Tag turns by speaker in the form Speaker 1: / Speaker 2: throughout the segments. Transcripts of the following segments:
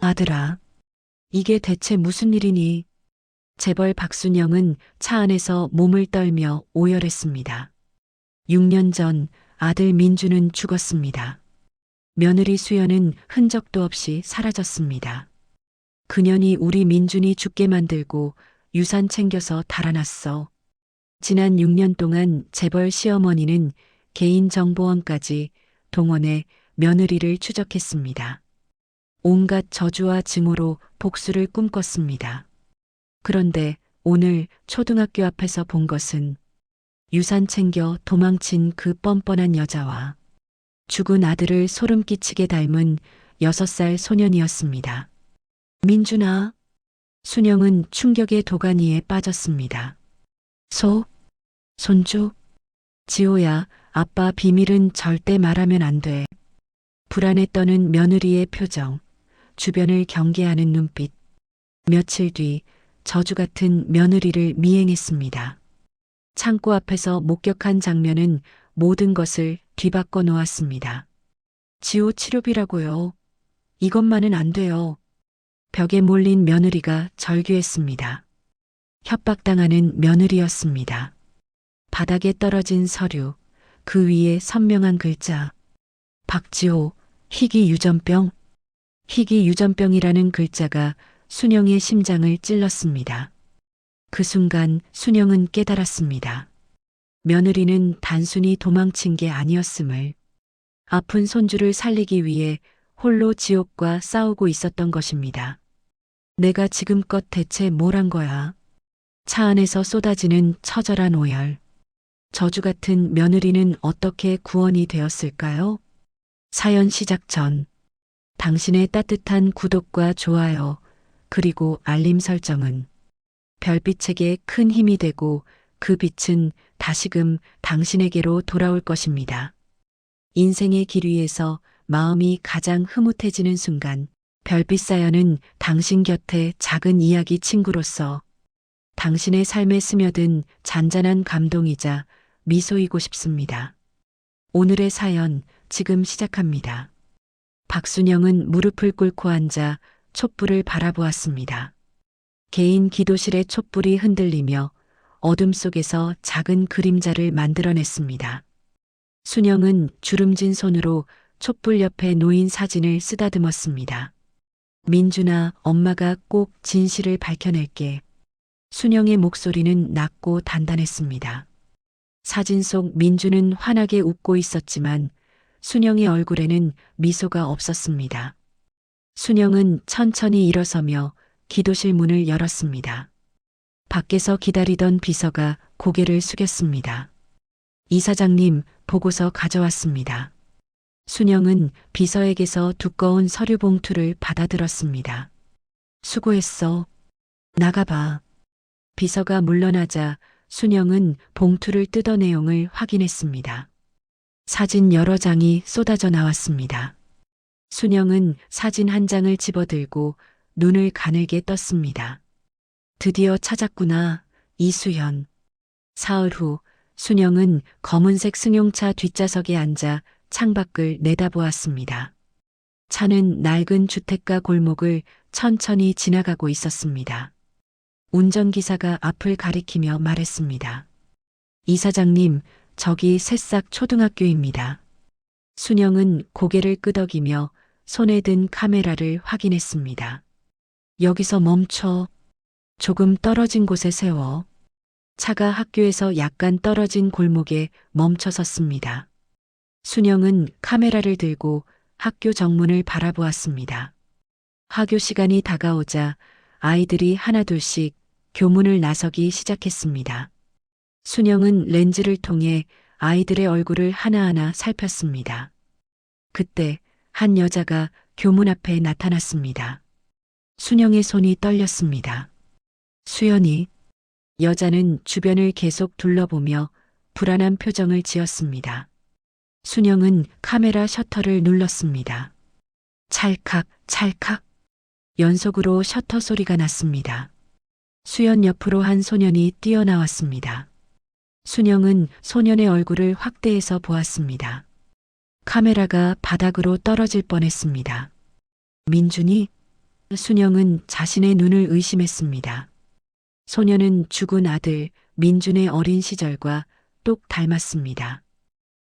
Speaker 1: 아들아, 이게 대체 무슨 일이니? 재벌 박순영은 차 안에서 몸을 떨며 오열했습니다. 6년 전 아들 민주는 죽었습니다. 며느리 수연은 흔적도 없이 사라졌습니다. 그년이 우리 민준이 죽게 만들고 유산 챙겨서 달아났어. 지난 6년 동안 재벌 시어머니는 개인정보원까지 동원해 며느리를 추적했습니다. 온갖 저주와 증오로 복수를 꿈꿨습니다. 그런데 오늘 초등학교 앞에서 본 것은 유산 챙겨 도망친 그 뻔뻔한 여자와 죽은 아들을 소름 끼치게 닮은 6살 소년이었습니다. 민준아, 순영은 충격의 도가니에 빠졌습니다. 손주, 지호야, 아빠 비밀은 절대 말하면 안 돼. 불안에 떠는 며느리의 표정, 주변을 경계하는 눈빛. 며칠 뒤 저주 같은 며느리를 미행했습니다. 창고 앞에서 목격한 장면은 모든 것을 뒤바꿔 놓았습니다. 지호 치료비라고요. 이것만은 안 돼요. 벽에 몰린 며느리가 절규했습니다. 협박당하는 며느리였습니다. 바닥에 떨어진 서류, 그 위에 선명한 글자. 박지호, 희귀 유전병. 희귀 유전병이라는 글자가 순영의 심장을 찔렀습니다. 그 순간 순영은 깨달았습니다. 며느리는 단순히 도망친 게 아니었음을, 아픈 손주를 살리기 위해 홀로 지옥과 싸우고 있었던 것입니다. 내가 지금껏 대체 뭘 한 거야? 차 안에서 쏟아지는 처절한 오열. 저주 같은 며느리는 어떻게 구원이 되었을까요? 사연 시작 전 당신의 따뜻한 구독과 좋아요, 그리고 알림 설정은 별빛에게 큰 힘이 되고 그 빛은 다시금 당신에게로 돌아올 것입니다. 인생의 길 위에서 마음이 가장 흐뭇해지는 순간 별빛 사연은 당신 곁에 작은 이야기 친구로서 당신의 삶에 스며든 잔잔한 감동이자 미소이고 싶습니다. 오늘의 사연 지금 시작합니다. 박순영은 무릎을 꿇고 앉아 촛불을 바라보았습니다. 개인 기도실의 촛불이 흔들리며 어둠 속에서 작은 그림자를 만들어냈습니다. 순영은 주름진 손으로 촛불 옆에 놓인 사진을 쓰다듬었습니다. 민준아, 엄마가 꼭 진실을 밝혀낼게. 순영의 목소리는 낮고 단단했습니다. 사진 속 민준은 환하게 웃고 있었지만 순영의 얼굴에는 미소가 없었습니다. 순영은 천천히 일어서며 기도실 문을 열었습니다. 밖에서 기다리던 비서가 고개를 숙였습니다. 이사장님, 보고서 가져왔습니다. 순영은 비서에게서 두꺼운 서류 봉투를 받아들었습니다. 수고했어. 나가봐. 비서가 물러나자 순영은 봉투를 뜯어 내용을 확인했습니다. 사진 여러 장이 쏟아져 나왔습니다. 순영은 사진 한 장을 집어들고 눈을 가늘게 떴습니다. 드디어 찾았구나, 이수연. 사흘 후 순영은 검은색 승용차 뒷좌석에 앉아 창밖을 내다보았습니다. 차는 낡은 주택가 골목을 천천히 지나가고 있었습니다. 운전기사가 앞을 가리키며 말했습니다. 이사장님, 저기 새싹 초등학교입니다. 순영은 고개를 끄덕이며 손에 든 카메라를 확인했습니다. 여기서 멈춰. 조금 떨어진 곳에 세워. 차가 학교에서 약간 떨어진 골목에 멈춰 섰습니다. 순영은 카메라를 들고 학교 정문을 바라보았습니다. 하교 시간이 다가오자 아이들이 하나둘씩 교문을 나서기 시작했습니다. 순영은 렌즈를 통해 아이들의 얼굴을 하나하나 살폈습니다. 그때 한 여자가 교문 앞에 나타났습니다. 순영의 손이 떨렸습니다. 수연이. 여자는 주변을 계속 둘러보며 불안한 표정을 지었습니다. 순영은 카메라 셔터를 눌렀습니다. 찰칵, 찰칵. 연속으로 셔터 소리가 났습니다. 수연 옆으로 한 소년이 뛰어나왔습니다. 순영은 소년의 얼굴을 확대해서 보았습니다. 카메라가 바닥으로 떨어질 뻔했습니다. 민준이? 순영은 자신의 눈을 의심했습니다. 소녀는 죽은 아들 민준의 어린 시절과 똑 닮았습니다.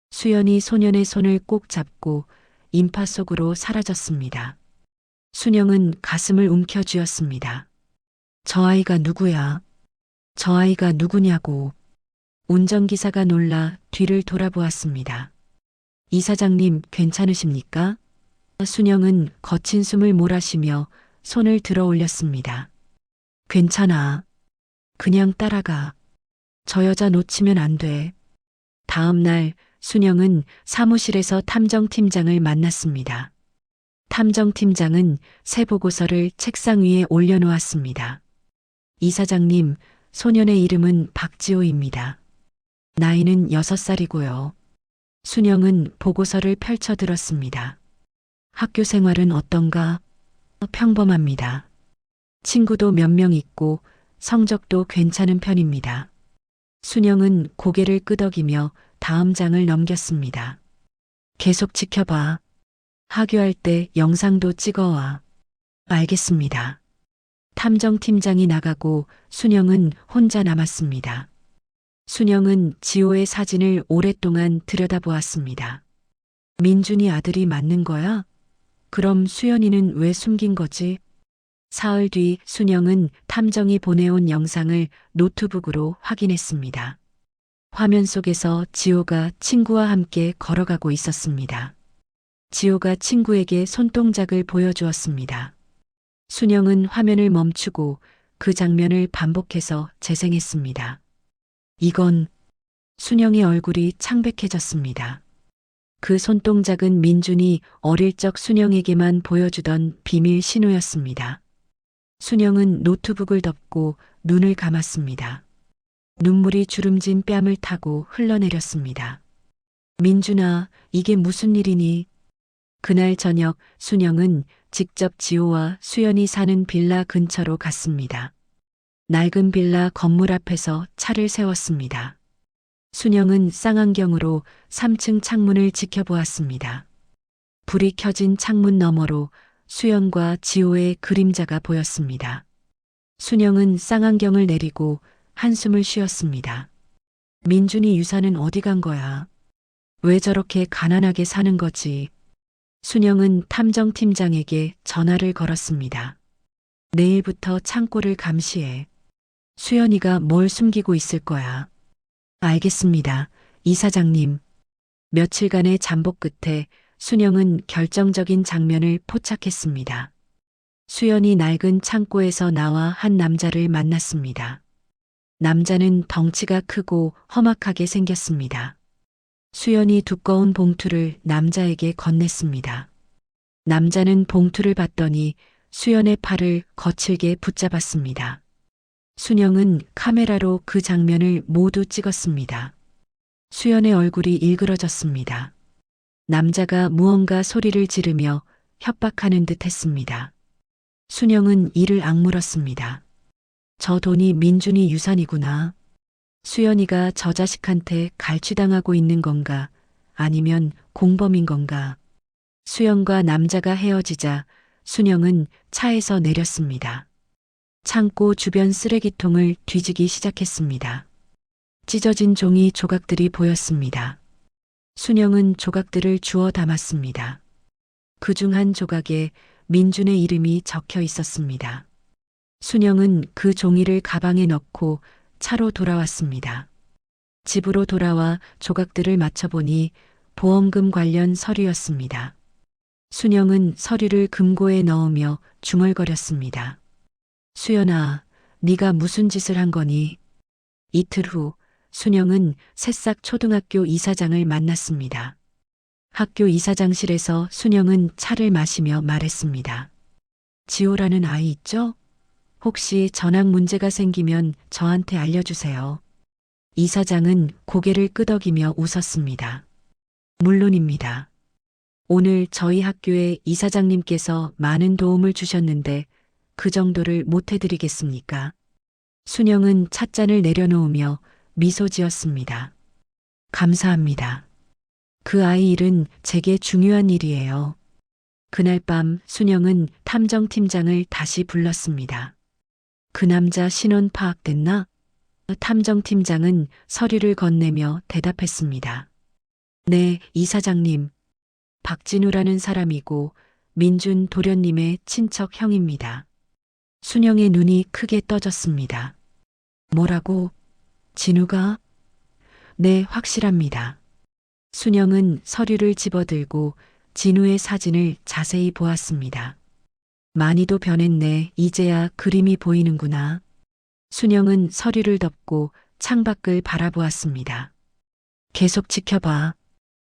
Speaker 1: 수연이 소년의 손을 꼭 잡고 인파 속으로 사라졌습니다. 순영은 가슴을 움켜쥐었습니다. 저 아이가 누구야? 저 아이가 누구냐고. 운전기사가 놀라 뒤를 돌아보았습니다. 이사장님 괜찮으십니까? 순영은 거친 숨을 몰아쉬며 손을 들어 올렸습니다. 괜찮아. 그냥 따라가. 저 여자 놓치면 안 돼. 다음 날 순영은 사무실에서 탐정팀장을 만났습니다. 탐정팀장은 새 보고서를 책상 위에 올려놓았습니다. 이사장님, 소년의 이름은 박지호입니다. 나이는 6살이고요. 순영은 보고서를 펼쳐 들었습니다. 학교 생활은 어떤가? 평범합니다. 친구도 몇 명 있고 성적도 괜찮은 편입니다. 순영은 고개를 끄덕이며 다음 장을 넘겼습니다. 계속 지켜봐. 하교할 때 영상도 찍어와. 알겠습니다. 탐정팀장이 나가고 순영은 혼자 남았습니다. 순영은 지호의 사진을 오랫동안 들여다보았습니다. 민준이 아들이 맞는 거야? 그럼 수연이는 왜 숨긴 거지? 사흘 뒤 순영은 탐정이 보내온 영상을 노트북으로 확인했습니다. 화면 속에서 지호가 친구와 함께 걸어가고 있었습니다. 지호가 친구에게 손동작을 보여주었습니다. 순영은 화면을 멈추고 그 장면을 반복해서 재생했습니다. 이건 순영의 얼굴이 창백해졌습니다. 그 손동작은 민준이 어릴 적 순영에게만 보여주던 비밀 신호였습니다. 순영은 노트북을 덮고 눈을 감았습니다. 눈물이 주름진 뺨을 타고 흘러내렸습니다. 민준아, 이게 무슨 일이니? 그날 저녁 순영은 직접 지호와 수연이 사는 빌라 근처로 갔습니다. 낡은 빌라 건물 앞에서 차를 세웠습니다. 순영은 쌍안경으로 3층 창문을 지켜보았습니다. 불이 켜진 창문 너머로 수연과 지호의 그림자가 보였습니다. 순영은 쌍안경을 내리고 한숨을 쉬었습니다. 민준이 유산은 어디 간 거야? 왜 저렇게 가난하게 사는 거지? 순영은 탐정팀장에게 전화를 걸었습니다. 내일부터 창고를 감시해. 수연이가 뭘 숨기고 있을 거야. 알겠습니다, 이사장님. 며칠간의 잠복 끝에 순영은 결정적인 장면을 포착했습니다. 수연이 낡은 창고에서 나와 한 남자를 만났습니다. 남자는 덩치가 크고 험악하게 생겼습니다. 수연이 두꺼운 봉투를 남자에게 건넸습니다. 남자는 봉투를 받더니 수연의 팔을 거칠게 붙잡았습니다. 순영은 카메라로 그 장면을 모두 찍었습니다. 수연의 얼굴이 일그러졌습니다. 남자가 무언가 소리를 지르며 협박하는 듯 했습니다. 순영은 이를 악물었습니다. 저 돈이 민준이 유산이구나. 수연이가 저 자식한테 갈취당하고 있는 건가? 아니면 공범인 건가? 수연과 남자가 헤어지자 순영은 차에서 내렸습니다. 창고 주변 쓰레기통을 뒤지기 시작했습니다. 찢어진 종이 조각들이 보였습니다. 순영은 조각들을 주워 담았습니다. 그중 한 조각에 민준의 이름이 적혀 있었습니다. 순영은 그 종이를 가방에 넣고 차로 돌아왔습니다. 집으로 돌아와 조각들을 맞춰보니 보험금 관련 서류였습니다. 순영은 서류를 금고에 넣으며 중얼거렸습니다. 수연아, 네가 무슨 짓을 한 거니? 이틀 후 순영은 새싹 초등학교 이사장을 만났습니다. 학교 이사장실에서 순영은 차를 마시며 말했습니다. 지호라는 아이 있죠? 혹시 전학 문제가 생기면 저한테 알려주세요. 이사장은 고개를 끄덕이며 웃었습니다. 물론입니다. 오늘 저희 학교에 이사장님께서 많은 도움을 주셨는데 그 정도를 못 해드리겠습니까? 순영은 찻잔을 내려놓으며 미소 지었습니다. 감사합니다. 그 아이 일은 제게 중요한 일이에요. 그날 밤 순영은 탐정팀장을 다시 불렀습니다. 그 남자 신원 파악됐나? 탐정팀장은 서류를 건네며 대답했습니다. 네, 이사장님. 박진우라는 사람이고 민준 도련님의 친척 형입니다. 순영의 눈이 크게 떠졌습니다. 뭐라고? 진우가? 네, 확실합니다. 순영은 서류를 집어들고 진우의 사진을 자세히 보았습니다. 많이도 변했네. 이제야 그림이 보이는구나. 순영은 서류를 덮고 창밖을 바라보았습니다. 계속 지켜봐.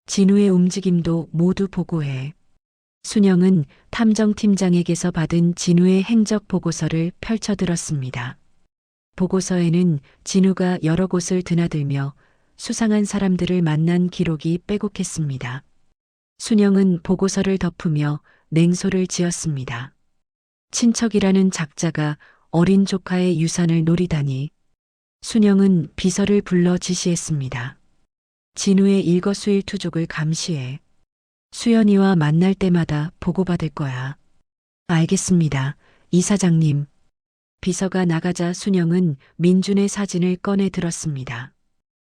Speaker 1: 진우의 움직임도 모두 보고해. 순영은 탐정팀장에게서 받은 진우의 행적 보고서를 펼쳐들었습니다. 보고서에는 진우가 여러 곳을 드나들며 수상한 사람들을 만난 기록이 빼곡했습니다. 순영은 보고서를 덮으며 냉소를 지었습니다. 친척이라는 작자가 어린 조카의 유산을 노리다니. 순영은 비서를 불러 지시했습니다. 진우의 일거수일투족을 감시해. 수연이와 만날 때마다 보고받을 거야. 알겠습니다, 이사장님. 비서가 나가자 순영은 민준의 사진을 꺼내 들었습니다.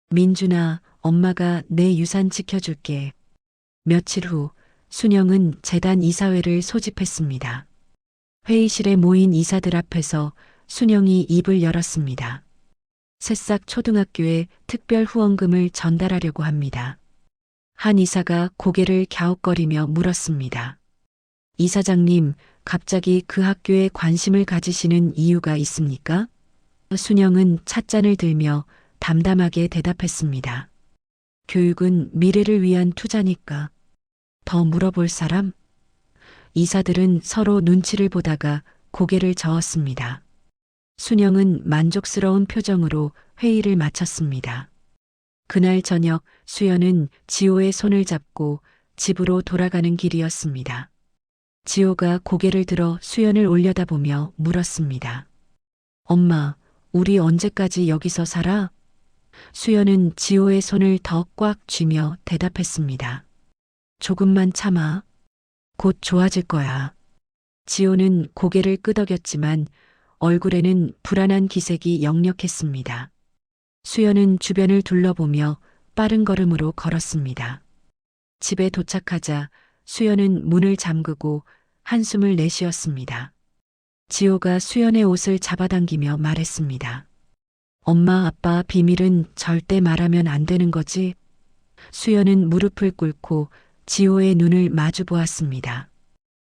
Speaker 1: 민준아, 엄마가 내 유산 지켜줄게. 며칠 후 순영은 재단 이사회를 소집했습니다. 회의실에 모인 이사들 앞에서 순영이 입을 열었습니다. 새싹 초등학교에 특별 후원금을 전달하려고 합니다. 한 이사가 고개를 갸웃거리며 물었습니다. 이사장님, 갑자기 그 학교에 관심을 가지시는 이유가 있습니까? 순영은 찻잔을 들며 담담하게 대답했습니다. 교육은 미래를 위한 투자니까. 더 물어볼 사람? 이사들은 서로 눈치를 보다가 고개를 저었습니다. 순영은 만족스러운 표정으로 회의를 마쳤습니다. 그날 저녁 수연은 지호의 손을 잡고 집으로 돌아가는 길이었습니다. 지호가 고개를 들어 수연을 올려다보며 물었습니다. 엄마, 우리 언제까지 여기서 살아? 수연은 지호의 손을 더 꽉 쥐며 대답했습니다. 조금만 참아. 곧 좋아질 거야. 지호는 고개를 끄덕였지만 얼굴에는 불안한 기색이 역력했습니다. 수연은 주변을 둘러보며 빠른 걸음으로 걸었습니다. 집에 도착하자 수연은 문을 잠그고 한숨을 내쉬었습니다. 지호가 수연의 옷을 잡아당기며 말했습니다. 엄마, 아빠 비밀은 절대 말하면 안 되는 거지? 수연은 무릎을 꿇고 지호의 눈을 마주 보았습니다.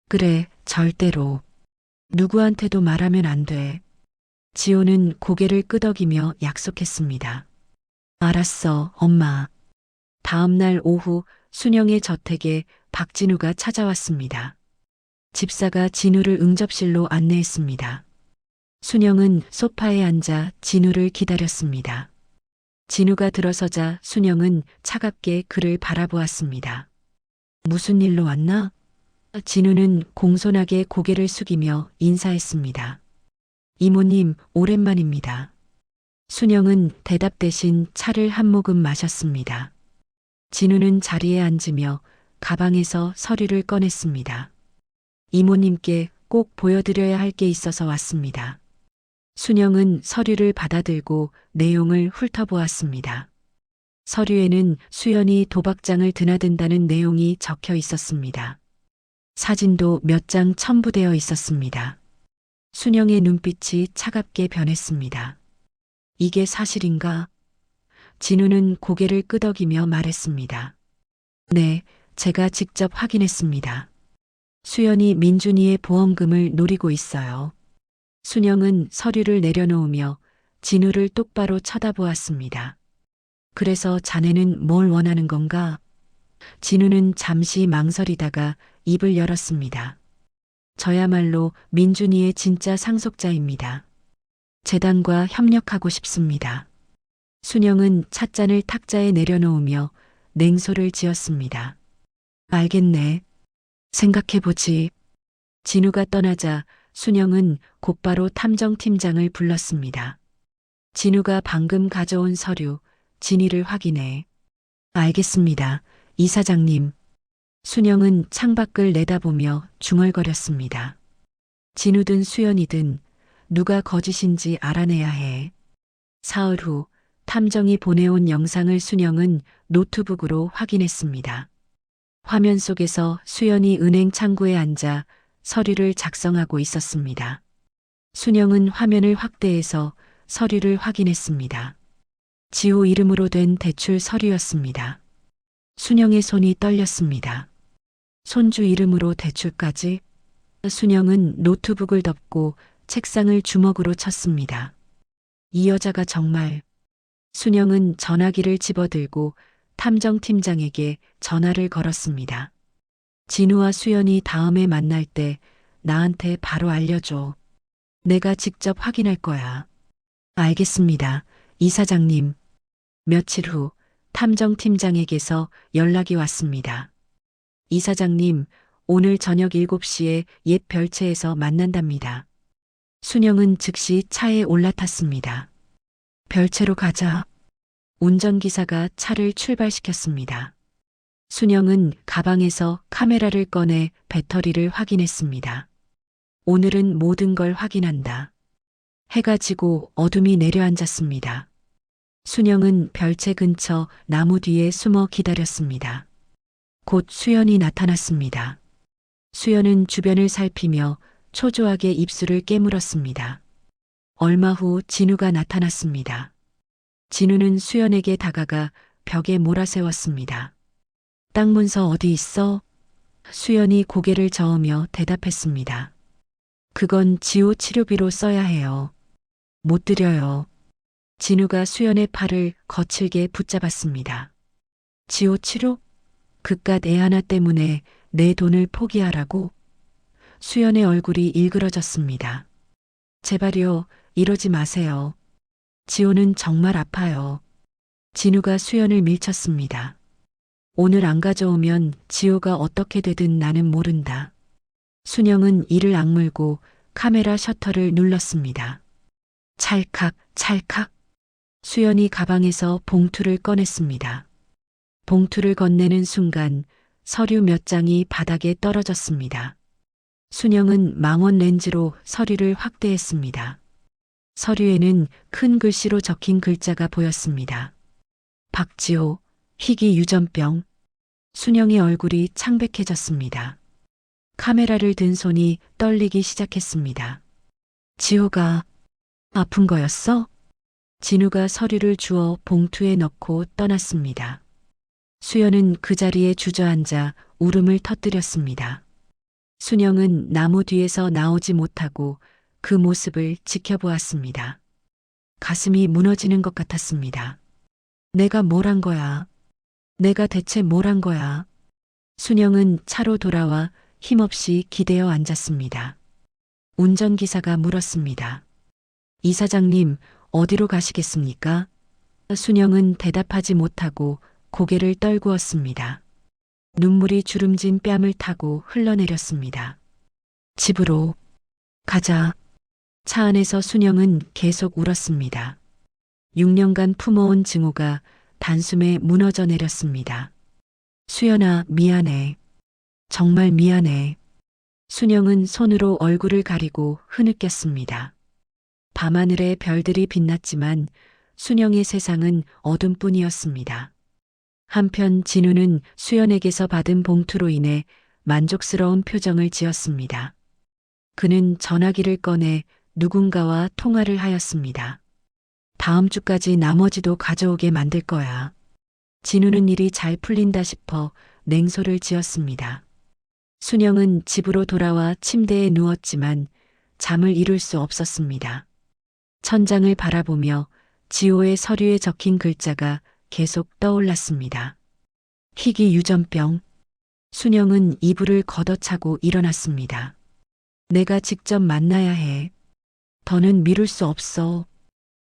Speaker 1: 그래, 절대로. 누구한테도 말하면 안 돼. 지호는 고개를 끄덕이며 약속했습니다. 알았어, 엄마. 다음 날 오후 순영의 저택에 박진우가 찾아왔습니다. 집사가 진우를 응접실로 안내했습니다. 순영은 소파에 앉아 진우를 기다렸습니다. 진우가 들어서자 순영은 차갑게 그를 바라보았습니다. 무슨 일로 왔나? 진우는 공손하게 고개를 숙이며 인사했습니다. 이모님, 오랜만입니다. 순영은 대답 대신 차를 한 모금 마셨습니다. 진우는 자리에 앉으며 가방에서 서류를 꺼냈습니다. 이모님께 꼭 보여드려야 할 게 있어서 왔습니다. 순영은 서류를 받아들고 내용을 훑어보았습니다. 서류에는 수연이 도박장을 드나든다는 내용이 적혀 있었습니다. 사진도 몇 장 첨부되어 있었습니다. 순영의 눈빛이 차갑게 변했습니다. 이게 사실인가? 진우는 고개를 끄덕이며 말했습니다. 네, 제가 직접 확인했습니다. 수연이 민준이의 보험금을 노리고 있어요. 순영은 서류를 내려놓으며 진우를 똑바로 쳐다보았습니다. 그래서 자네는 뭘 원하는 건가? 진우는 잠시 망설이다가 입을 열었습니다. 저야말로 민준이의 진짜 상속자입니다. 재단과 협력하고 싶습니다. 순영은 찻잔을 탁자에 내려놓으며 냉소를 지었습니다. 알겠네. 생각해보지. 진우가 떠나자 순영은 곧바로 탐정팀장을 불렀습니다. 진우가 방금 가져온 서류, 진위를 확인해. 알겠습니다, 이사장님. 순영은 창밖을 내다보며 중얼거렸습니다. 진우든 수연이든 누가 거짓인지 알아내야 해. 사흘 후 탐정이 보내온 영상을 순영은 노트북으로 확인했습니다. 화면 속에서 수연이 은행 창구에 앉아 서류를 작성하고 있었습니다. 순영은 화면을 확대해서 서류를 확인했습니다. 지호 이름으로 된 대출 서류였습니다. 순영의 손이 떨렸습니다. 손주 이름으로 대출까지? 순영은 노트북을 덮고 책상을 주먹으로 쳤습니다. 이 여자가 정말. 순영은 전화기를 집어들고 탐정팀장에게 전화를 걸었습니다. 진우와 수연이 다음에 만날 때 나한테 바로 알려줘. 내가 직접 확인할 거야. 알겠습니다, 이사장님. 며칠 후 탐정팀장에게서 연락이 왔습니다. 이사장님, 오늘 저녁 7시에 옛 별채에서 만난답니다. 순영은 즉시 차에 올라탔습니다. 별채로 가자. 운전기사가 차를 출발시켰습니다. 순영은 가방에서 카메라를 꺼내 배터리를 확인했습니다. 오늘은 모든 걸 확인한다. 해가 지고 어둠이 내려앉았습니다. 순영은 별채 근처 나무 뒤에 숨어 기다렸습니다. 곧 수연이 나타났습니다. 수연은 주변을 살피며 초조하게 입술을 깨물었습니다. 얼마 후 진우가 나타났습니다. 진우는 수연에게 다가가 벽에 몰아세웠습니다. 땅 문서 어디 있어? 수연이 고개를 저으며 대답했습니다. 그건 지호 치료비로 써야 해요. 못 드려요. 진우가 수연의 팔을 거칠게 붙잡았습니다. 지호 치료? 그깟 애 하나 때문에 내 돈을 포기하라고? 수연의 얼굴이 일그러졌습니다. 제발요, 이러지 마세요. 지호는 정말 아파요. 진우가 수연을 밀쳤습니다. 오늘 안 가져오면 지호가 어떻게 되든 나는 모른다. 순영은 이를 악물고 카메라 셔터를 눌렀습니다. 찰칵, 찰칵. 수연이 가방에서 봉투를 꺼냈습니다. 봉투를 건네는 순간 서류 몇 장이 바닥에 떨어졌습니다. 순영은 망원 렌즈로 서류를 확대했습니다. 서류에는 큰 글씨로 적힌 글자가 보였습니다. 박지호, 희귀 유전병. 순영의 얼굴이 창백해졌습니다. 카메라를 든 손이 떨리기 시작했습니다. 지호가 아픈 거였어? 진우가 서류를 주워 봉투에 넣고 떠났습니다. 수연은 그 자리에 주저앉아 울음을 터뜨렸습니다. 순영은 나무 뒤에서 나오지 못하고 그 모습을 지켜보았습니다. 가슴이 무너지는 것 같았습니다. 내가 뭘 한 거야? 내가 대체 뭘 한 거야? 순영은 차로 돌아와 힘없이 기대어 앉았습니다. 운전기사가 물었습니다. 이사장님, 어디로 가시겠습니까? 순영은 대답하지 못하고 고개를 떨구었습니다. 눈물이 주름진 뺨을 타고 흘러내렸습니다. 집으로 가자. 차 안에서 순영은 계속 울었습니다. 6년간 품어온 증오가 단숨에 무너져 내렸습니다. 수연아, 미안해. 정말 미안해. 순영은 손으로 얼굴을 가리고 흐느꼈습니다. 밤하늘에 별들이 빛났지만 순영의 세상은 어둠뿐이었습니다. 한편 진우는 수연에게서 받은 봉투로 인해 만족스러운 표정을 지었습니다. 그는 전화기를 꺼내 누군가와 통화를 하였습니다. 다음 주까지 나머지도 가져오게 만들 거야. 진우는 일이 잘 풀린다 싶어 냉소를 지었습니다. 순영은 집으로 돌아와 침대에 누웠지만 잠을 이룰 수 없었습니다. 천장을 바라보며 지호의 서류에 적힌 글자가 계속 떠올랐습니다. 희귀 유전병. 순영은 이불을 걷어차고 일어났습니다. 내가 직접 만나야 해. 더는 미룰 수 없어.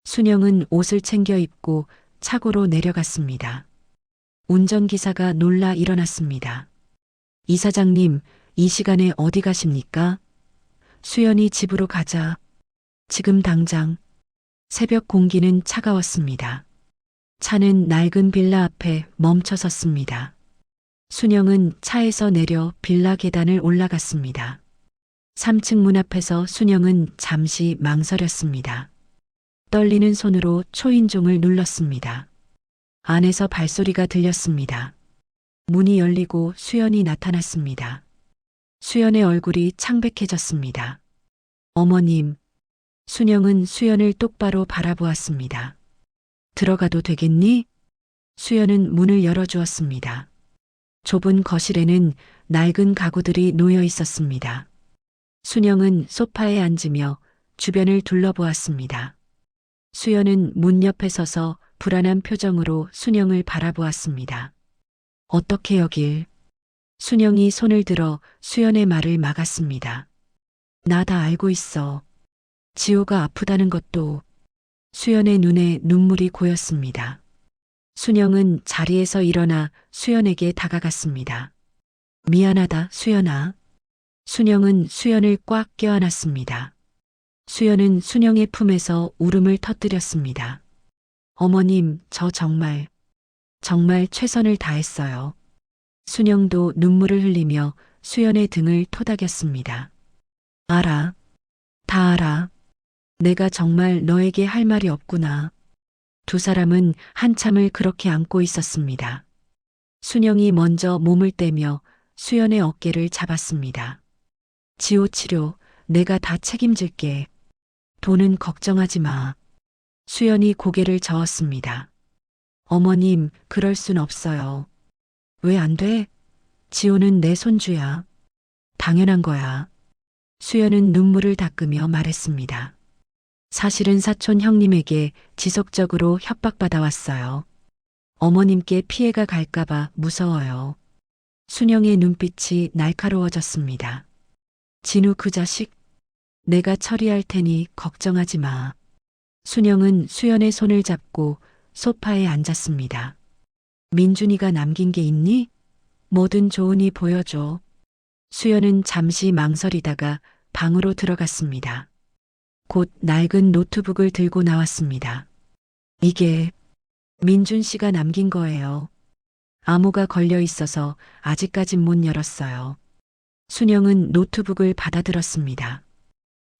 Speaker 1: 순영은 옷을 챙겨 입고 차고로 내려갔습니다. 운전기사가 놀라 일어났습니다. 이사장님, 이 시간에 어디 가십니까? 수연이 집으로 가자. 지금 당장. 새벽 공기는 차가웠습니다. 차는 낡은 빌라 앞에 멈춰 섰습니다. 순영은 차에서 내려 빌라 계단을 올라갔습니다. 3층 문 앞에서 순영은 잠시 망설였습니다. 떨리는 손으로 초인종을 눌렀습니다. 안에서 발소리가 들렸습니다. 문이 열리고 수연이 나타났습니다. 수연의 얼굴이 창백해졌습니다. 어머님, 순영은 수연을 똑바로 바라보았습니다. 들어가도 되겠니? 수연은 문을 열어주었습니다. 좁은 거실에는 낡은 가구들이 놓여 있었습니다. 순영은 소파에 앉으며 주변을 둘러보았습니다. 수연은 문 옆에 서서 불안한 표정으로 순영을 바라보았습니다. 어떻게 여길? 순영이 손을 들어 수연의 말을 막았습니다. 나 다 알고 있어. 지호가 아프다는 것도. 수연의 눈에 눈물이 고였습니다. 순영은 자리에서 일어나 수연에게 다가갔습니다. 미안하다, 수연아. 순영은 수연을 꽉 껴안았습니다. 수연은 순영의 품에서 울음을 터뜨렸습니다. 어머님, 저 정말 최선을 다했어요. 순영도 눈물을 흘리며 수연의 등을 토닥였습니다. 알아. 다 알아. 내가 정말 너에게 할 말이 없구나. 두 사람은 한참을 그렇게 안고 있었습니다. 순영이 먼저 몸을 떼며 수연의 어깨를 잡았습니다. 지호 치료 내가 다 책임질게. 돈은 걱정하지 마. 수연이 고개를 저었습니다. 어머님, 그럴 순 없어요. 왜 안 돼? 지호는 내 손주야. 당연한 거야. 수연은 눈물을 닦으며 말했습니다. 사실은 사촌 형님에게 지속적으로 협박받아왔어요. 어머님께 피해가 갈까봐 무서워요. 순영의 눈빛이 날카로워졌습니다. 진우 그 자식, 내가 처리할 테니 걱정하지 마. 순영은 수연의 손을 잡고 소파에 앉았습니다. 민준이가 남긴 게 있니? 뭐든 좋으니 보여줘. 수연은 잠시 망설이다가 방으로 들어갔습니다. 곧 낡은 노트북을 들고 나왔습니다. 이게 민준 씨가 남긴 거예요. 암호가 걸려 있어서 아직까진 못 열었어요. 순영은 노트북을 받아들었습니다.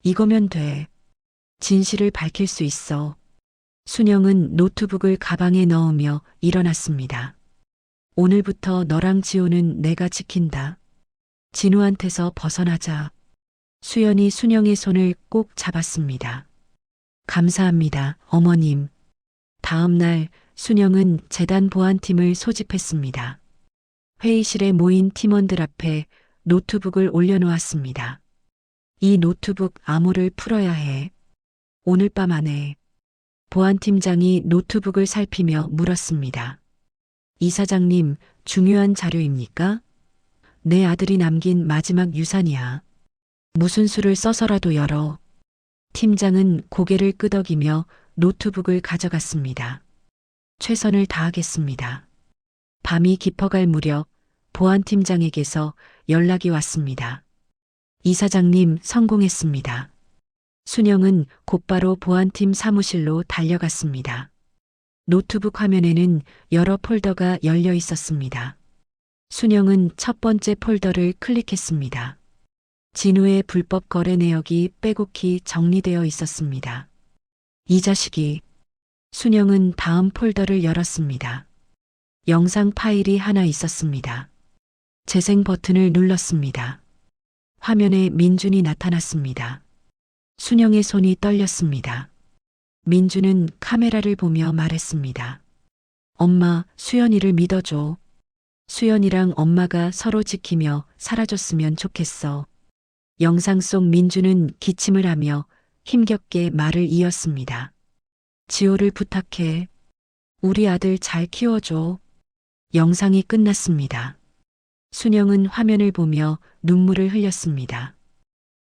Speaker 1: 이거면 돼. 진실을 밝힐 수 있어. 순영은 노트북을 가방에 넣으며 일어났습니다. 오늘부터 너랑 지호는 내가 지킨다. 진우한테서 벗어나자. 수연이 순영의 손을 꼭 잡았습니다. 감사합니다, 어머님. 다음 날 순영은 재단 보안팀을 소집했습니다. 회의실에 모인 팀원들 앞에 노트북을 올려놓았습니다. 이 노트북 암호를 풀어야 해. 오늘 밤 안에. 보안팀장이 노트북을 살피며 물었습니다. 이사장님, 중요한 자료입니까? 내 아들이 남긴 마지막 유산이야. 무슨 수를 써서라도 열어. 팀장은 고개를 끄덕이며 노트북을 가져갔습니다. 최선을 다하겠습니다. 밤이 깊어갈 무렵 보안팀장에게서 연락이 왔습니다. 이사장님, 성공했습니다. 순영은 곧바로 보안팀 사무실로 달려갔습니다. 노트북 화면에는 여러 폴더가 열려 있었습니다. 순영은 첫 번째 폴더를 클릭했습니다. 진우의 불법 거래 내역이 빼곡히 정리되어 있었습니다. 이 자식이. 순영은 다음 폴더를 열었습니다. 영상 파일이 하나 있었습니다. 재생 버튼을 눌렀습니다. 화면에 민준이 나타났습니다. 순영의 손이 떨렸습니다. 민준은 카메라를 보며 말했습니다. 엄마, 수연이를 믿어줘. 수연이랑 엄마가 서로 지키며 살아줬으면 좋겠어. 영상 속 민준은 기침을 하며 힘겹게 말을 이었습니다. 지호를 부탁해. 우리 아들 잘 키워줘. 영상이 끝났습니다. 순영은 화면을 보며 눈물을 흘렸습니다.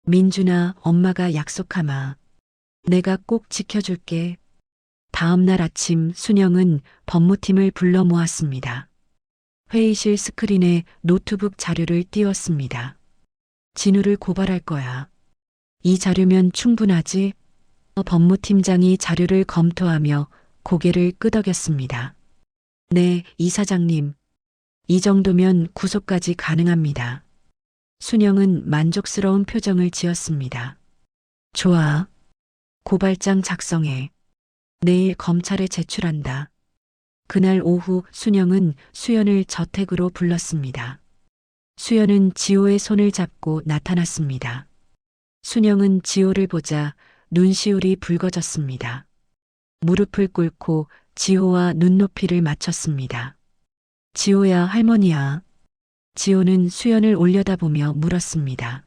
Speaker 1: 민준아, 엄마가 약속하마. 내가 꼭 지켜줄게. 다음 날 아침 순영은 법무팀을 불러 모았습니다. 회의실 스크린에 노트북 자료를 띄웠습니다. 진우를 고발할 거야. 이 자료면 충분하지? 법무팀장이 자료를 검토하며 고개를 끄덕였습니다. 네, 이사장님. 이 정도면 구속까지 가능합니다. 순영은 만족스러운 표정을 지었습니다. 좋아. 고발장 작성해. 내일 검찰에 제출한다. 그날 오후 순영은 수연을 저택으로 불렀습니다. 수연은 지호의 손을 잡고 나타났습니다. 순영은 지호를 보자 눈시울이 붉어졌습니다. 무릎을 꿇고 지호와 눈높이를 맞췄습니다. 지호야, 할머니야. 지호는 수연을 올려다보며 물었습니다.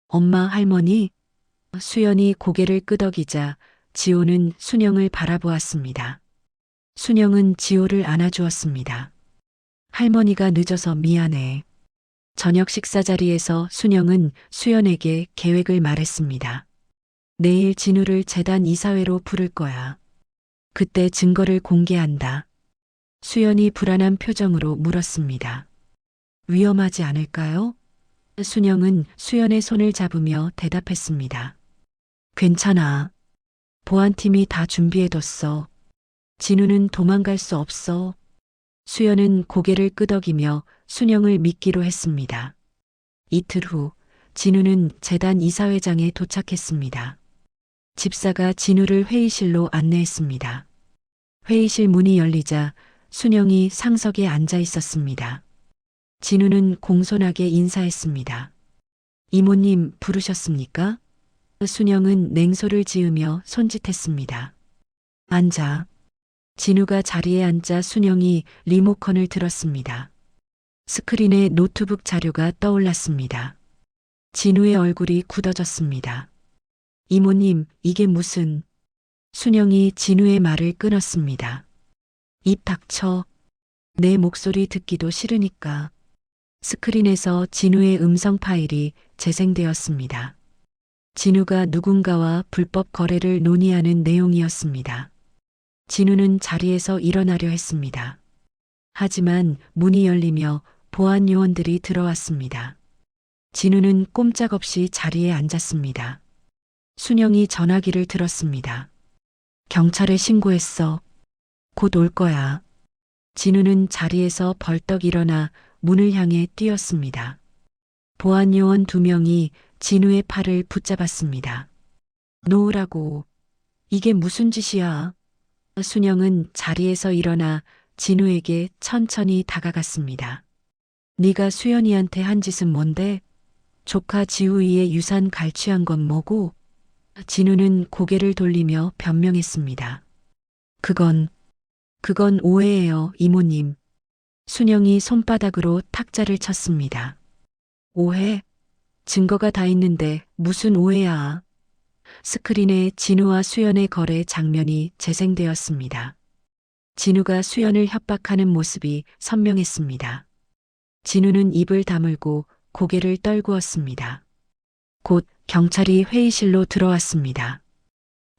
Speaker 1: 엄마, 할머니? 수연이 고개를 끄덕이자 지호는 순영을 바라보았습니다. 순영은 지호를 안아주었습니다. 할머니가 늦어서 미안해. 저녁 식사 자리에서 순영은 수연에게 계획을 말했습니다. 내일 진우를 재단 이사회로 부를 거야. 그때 증거를 공개한다. 수연이 불안한 표정으로 물었습니다. 위험하지 않을까요? 순영은 수연의 손을 잡으며 대답했습니다. 괜찮아. 보안팀이 다 준비해뒀어. 진우는 도망갈 수 없어. 수연은 고개를 끄덕이며 순영을 믿기로 했습니다. 이틀 후 진우는 재단 이사회장에 도착했습니다. 집사가 진우를 회의실로 안내했습니다. 회의실 문이 열리자 순영이 상석에 앉아 있었습니다. 진우는 공손하게 인사했습니다. 이모님 부르셨습니까? 순영은 냉소를 지으며 손짓했습니다. 앉아. 진우가 자리에 앉자 순영이 리모컨을 들었습니다. 스크린에 노트북 자료가 떠올랐습니다. 진우의 얼굴이 굳어졌습니다. 이모님, 이게 무슨... 순영이 진우의 말을 끊었습니다. 입 닥쳐. 내 목소리 듣기도 싫으니까. 스크린에서 진우의 음성 파일이 재생되었습니다. 진우가 누군가와 불법 거래를 논의하는 내용이었습니다. 진우는 자리에서 일어나려 했습니다. 하지만 문이 열리며 보안 요원들이 들어왔습니다. 진우는 꼼짝없이 자리에 앉았습니다. 순영이 전화기를 들었습니다. 경찰에 신고했어. 곧 올 거야. 진우는 자리에서 벌떡 일어나 문을 향해 뛰었습니다. 보안 요원 2명이 진우의 팔을 붙잡았습니다. 놓으라고. 이게 무슨 짓이야? 순영은 자리에서 일어나 진우에게 천천히 다가갔습니다. 네가 수연이한테 한 짓은 뭔데? 조카 지우이의 유산 갈취한 건 뭐고? 진우는 고개를 돌리며 변명했습니다. 그건 오해예요, 이모님. 순영이 손바닥으로 탁자를 쳤습니다. 오해? 증거가 다 있는데 무슨 오해야? 스크린에 진우와 수연의 거래 장면이 재생되었습니다. 진우가 수연을 협박하는 모습이 선명했습니다. 진우는 입을 다물고 고개를 떨구었습니다. 곧 경찰이 회의실로 들어왔습니다.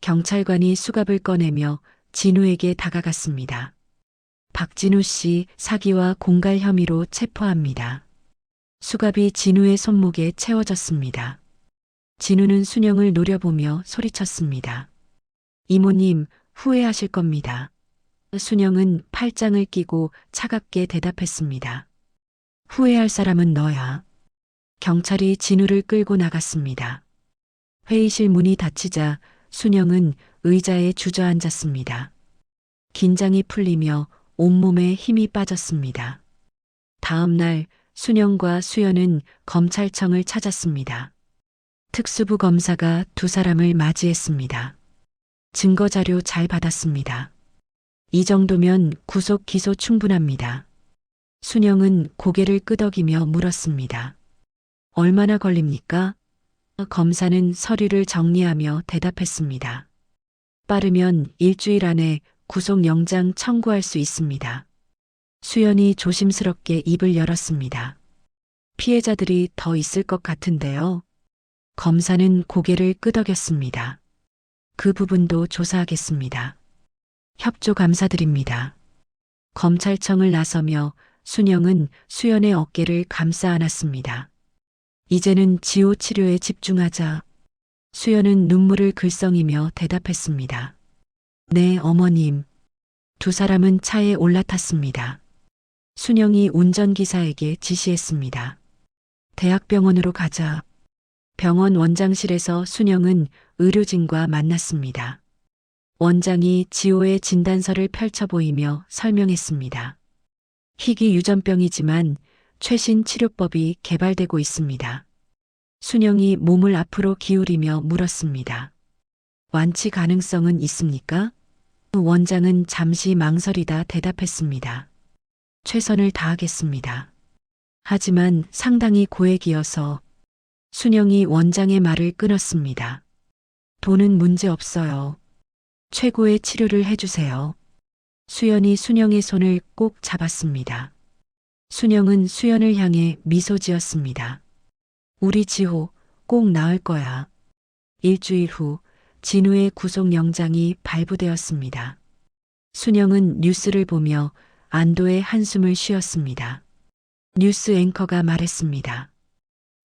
Speaker 1: 경찰관이 수갑을 꺼내며 진우에게 다가갔습니다. 박진우 씨 사기와 공갈 혐의로 체포합니다. 수갑이 진우의 손목에 채워졌습니다. 진우는 순영을 노려보며 소리쳤습니다. 이모님, 후회하실 겁니다. 순영은 팔짱을 끼고 차갑게 대답했습니다. 후회할 사람은 너야. 경찰이 진우를 끌고 나갔습니다. 회의실 문이 닫히자 순영은 의자에 주저앉았습니다. 긴장이 풀리며 온몸에 힘이 빠졌습니다. 다음 날 순영과 수연은 검찰청을 찾았습니다. 특수부 검사가 2사람을 맞이했습니다. 증거자료 잘 받았습니다. 이 정도면 구속 기소 충분합니다. 순영은 고개를 끄덕이며 물었습니다. 얼마나 걸립니까? 검사는 서류를 정리하며 대답했습니다. 빠르면 일주일 안에 구속영장 청구할 수 있습니다. 수연이 조심스럽게 입을 열었습니다. 피해자들이 더 있을 것 같은데요. 검사는 고개를 끄덕였습니다. 그 부분도 조사하겠습니다. 협조 감사드립니다. 검찰청을 나서며 순영은 수연의 어깨를 감싸 안았습니다. 이제는 지호 치료에 집중하자. 수연은 눈물을 글썽이며 대답했습니다. 네, 어머님. 2사람은 차에 올라탔습니다. 순영이 운전기사에게 지시했습니다. 대학병원으로 가자. 병원 원장실에서 순영은 의료진과 만났습니다. 원장이 지호의 진단서를 펼쳐 보이며 설명했습니다. 희귀 유전병이지만 최신 치료법이 개발되고 있습니다. 순영이 몸을 앞으로 기울이며 물었습니다. 완치 가능성은 있습니까? 원장은 잠시 망설이다 대답했습니다. 최선을 다하겠습니다. 하지만 상당히 고액이어서 순영이 원장의 말을 끊었습니다. 돈은 문제 없어요. 최고의 치료를 해주세요. 수연이 순영의 손을 꼭 잡았습니다. 순영은 수연을 향해 미소 지었습니다. 우리 지호 꼭 나을 거야. 일주일 후 진우의 구속영장이 발부되었습니다. 순영은 뉴스를 보며 안도의 한숨을 쉬었습니다. 뉴스 앵커가 말했습니다.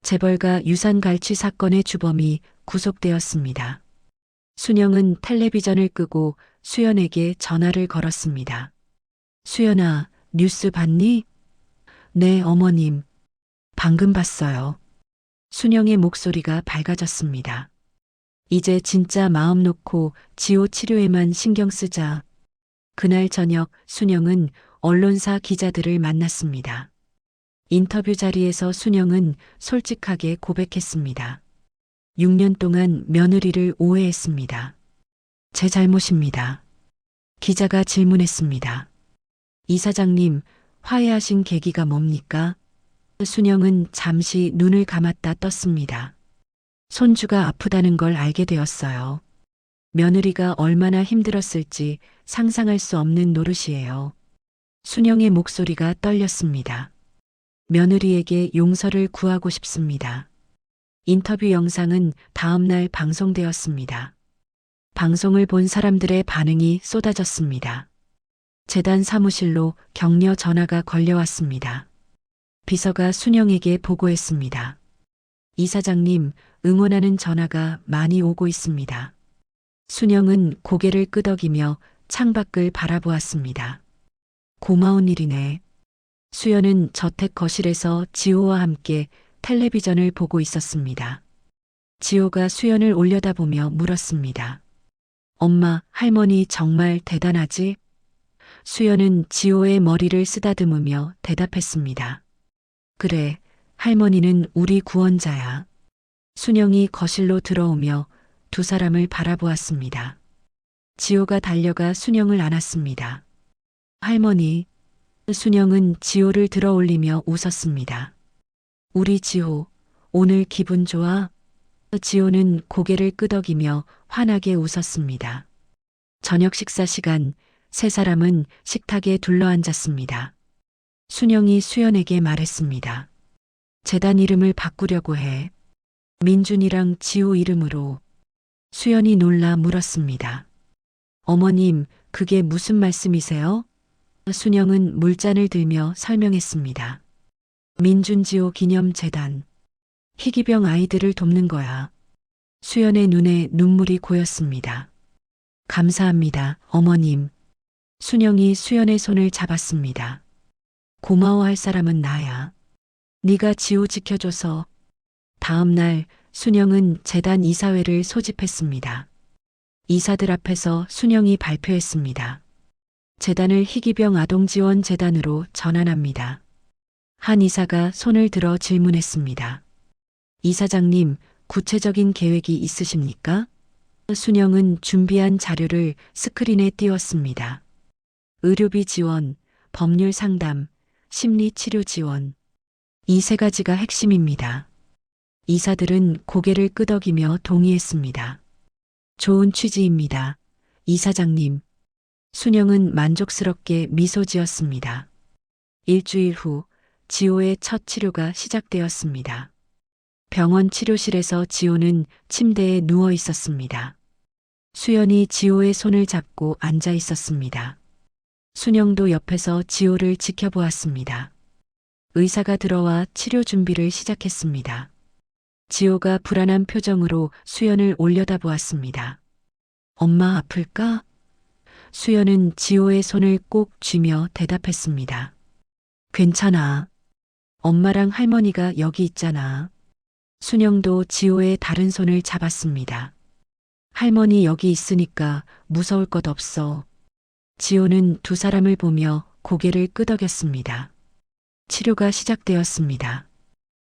Speaker 1: 재벌가 유산갈취 사건의 주범이 구속되었습니다. 순영은 텔레비전을 끄고 수연에게 전화를 걸었습니다. 수연아, 뉴스 봤니? 네, 어머님. 방금 봤어요. 순영의 목소리가 밝아졌습니다. 이제 진짜 마음 놓고 지호 치료에만 신경 쓰자. 그날 저녁 순영은 언론사 기자들을 만났습니다. 인터뷰 자리에서 순영은 솔직하게 고백했습니다. 6년 동안 며느리를 오해했습니다. 제 잘못입니다. 기자가 질문했습니다. 이사장님, 화해하신 계기가 뭡니까? 순영은 잠시 눈을 감았다 떴습니다. 손주가 아프다는 걸 알게 되었어요. 며느리가 얼마나 힘들었을지 상상할 수 없는 노릇이에요. 순영의 목소리가 떨렸습니다. 며느리에게 용서를 구하고 싶습니다. 인터뷰 영상은 다음 날 방송되었습니다. 방송을 본 사람들의 반응이 쏟아졌습니다. 재단 사무실로 격려 전화가 걸려왔습니다. 비서가 순영에게 보고했습니다. 이사장님, 응원하는 전화가 많이 오고 있습니다. 순영은 고개를 끄덕이며 창밖을 바라보았습니다. 고마운 일이네. 수연은 저택 거실에서 지호와 함께 텔레비전을 보고 있었습니다. 지호가 수연을 올려다보며 물었습니다. 엄마, 할머니 정말 대단하지? 수연은 지호의 머리를 쓰다듬으며 대답했습니다. 그래, 할머니는 우리 구원자야. 순영이 거실로 들어오며 두 사람을 바라보았습니다. 지호가 달려가 순영을 안았습니다. 할머니, 순영은 지호를 들어 올리며 웃었습니다. 우리 지호, 오늘 기분 좋아? 지호는 고개를 끄덕이며 환하게 웃었습니다. 저녁 식사 시간, 세 사람은 식탁에 둘러앉았습니다. 순영이 수연에게 말했습니다. 재단 이름을 바꾸려고 해. 민준이랑 지호 이름으로. 수연이 놀라 물었습니다. 어머님, 그게 무슨 말씀이세요? 순영은 물잔을 들며 설명했습니다. 민준지호 기념재단. 희귀병 아이들을 돕는 거야. 수연의 눈에 눈물이 고였습니다. 감사합니다, 어머님. 순영이 수연의 손을 잡았습니다. 고마워할 사람은 나야. 네가 지호 지켜줘서. 다음 날 순영은 재단 이사회를 소집했습니다. 이사들 앞에서 순영이 발표했습니다. 재단을 희귀병 아동지원 재단으로 전환합니다. 한 이사가 손을 들어 질문했습니다. 이사장님, 구체적인 계획이 있으십니까? 순영은 준비한 자료를 스크린에 띄웠습니다. 의료비 지원, 법률 상담, 심리치료 지원. 이 세 가지가 핵심입니다. 이사들은 고개를 끄덕이며 동의했습니다. 좋은 취지입니다. 이사장님. 순영은 만족스럽게 미소 지었습니다. 일주일 후 지호의 첫 치료가 시작되었습니다. 병원 치료실에서 지호는 침대에 누워 있었습니다. 수연이 지호의 손을 잡고 앉아 있었습니다. 순영도 옆에서 지호를 지켜보았습니다. 의사가 들어와 치료 준비를 시작했습니다. 지호가 불안한 표정으로 수연을 올려다보았습니다. 엄마 아플까? 수연은 지호의 손을 꼭 쥐며 대답했습니다. 괜찮아. 엄마랑 할머니가 여기 있잖아. 순영도 지호의 다른 손을 잡았습니다. 할머니 여기 있으니까 무서울 것 없어. 지호는 두 사람을 보며 고개를 끄덕였습니다. 치료가 시작되었습니다.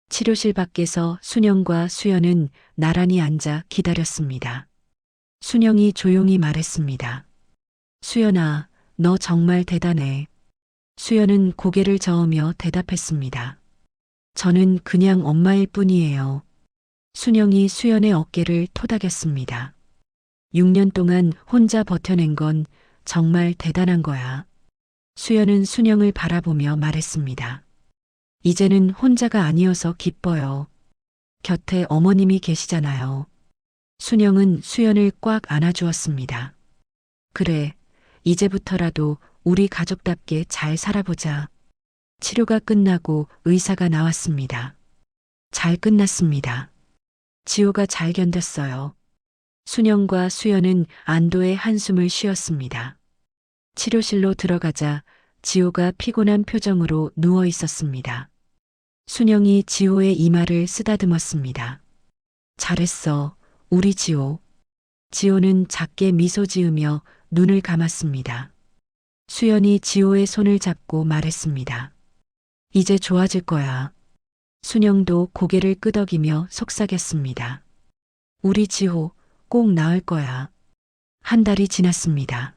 Speaker 1: 치료실 밖에서 순영과 수연은 나란히 앉아 기다렸습니다. 순영이 조용히 말했습니다. 수연아, 너 정말 대단해. 수연은 고개를 저으며 대답했습니다. 저는 그냥 엄마일 뿐이에요. 순영이 수연의 어깨를 토닥였습니다. 6년 동안 혼자 버텨낸 건 정말 대단한 거야. 수연은 순영을 바라보며 말했습니다. 이제는 혼자가 아니어서 기뻐요. 곁에 어머님이 계시잖아요. 순영은 수연을 꽉 안아주었습니다. 그래, 이제부터라도 우리 가족답게 잘 살아보자. 치료가 끝나고 의사가 나왔습니다. 잘 끝났습니다. 지호가 잘 견뎠어요. 순영과 수연은 안도의 한숨을 쉬었습니다. 치료실로 들어가자 지호가 피곤한 표정으로 누워 있었습니다. 순영이 지호의 이마를 쓰다듬었습니다. 잘했어, 우리 지호. 지호는 작게 미소 지으며 눈을 감았습니다. 수연이 지호의 손을 잡고 말했습니다. 이제 좋아질 거야. 순영도 고개를 끄덕이며 속삭였습니다. 우리 지호 꼭 나을 거야. 한 달이 지났습니다.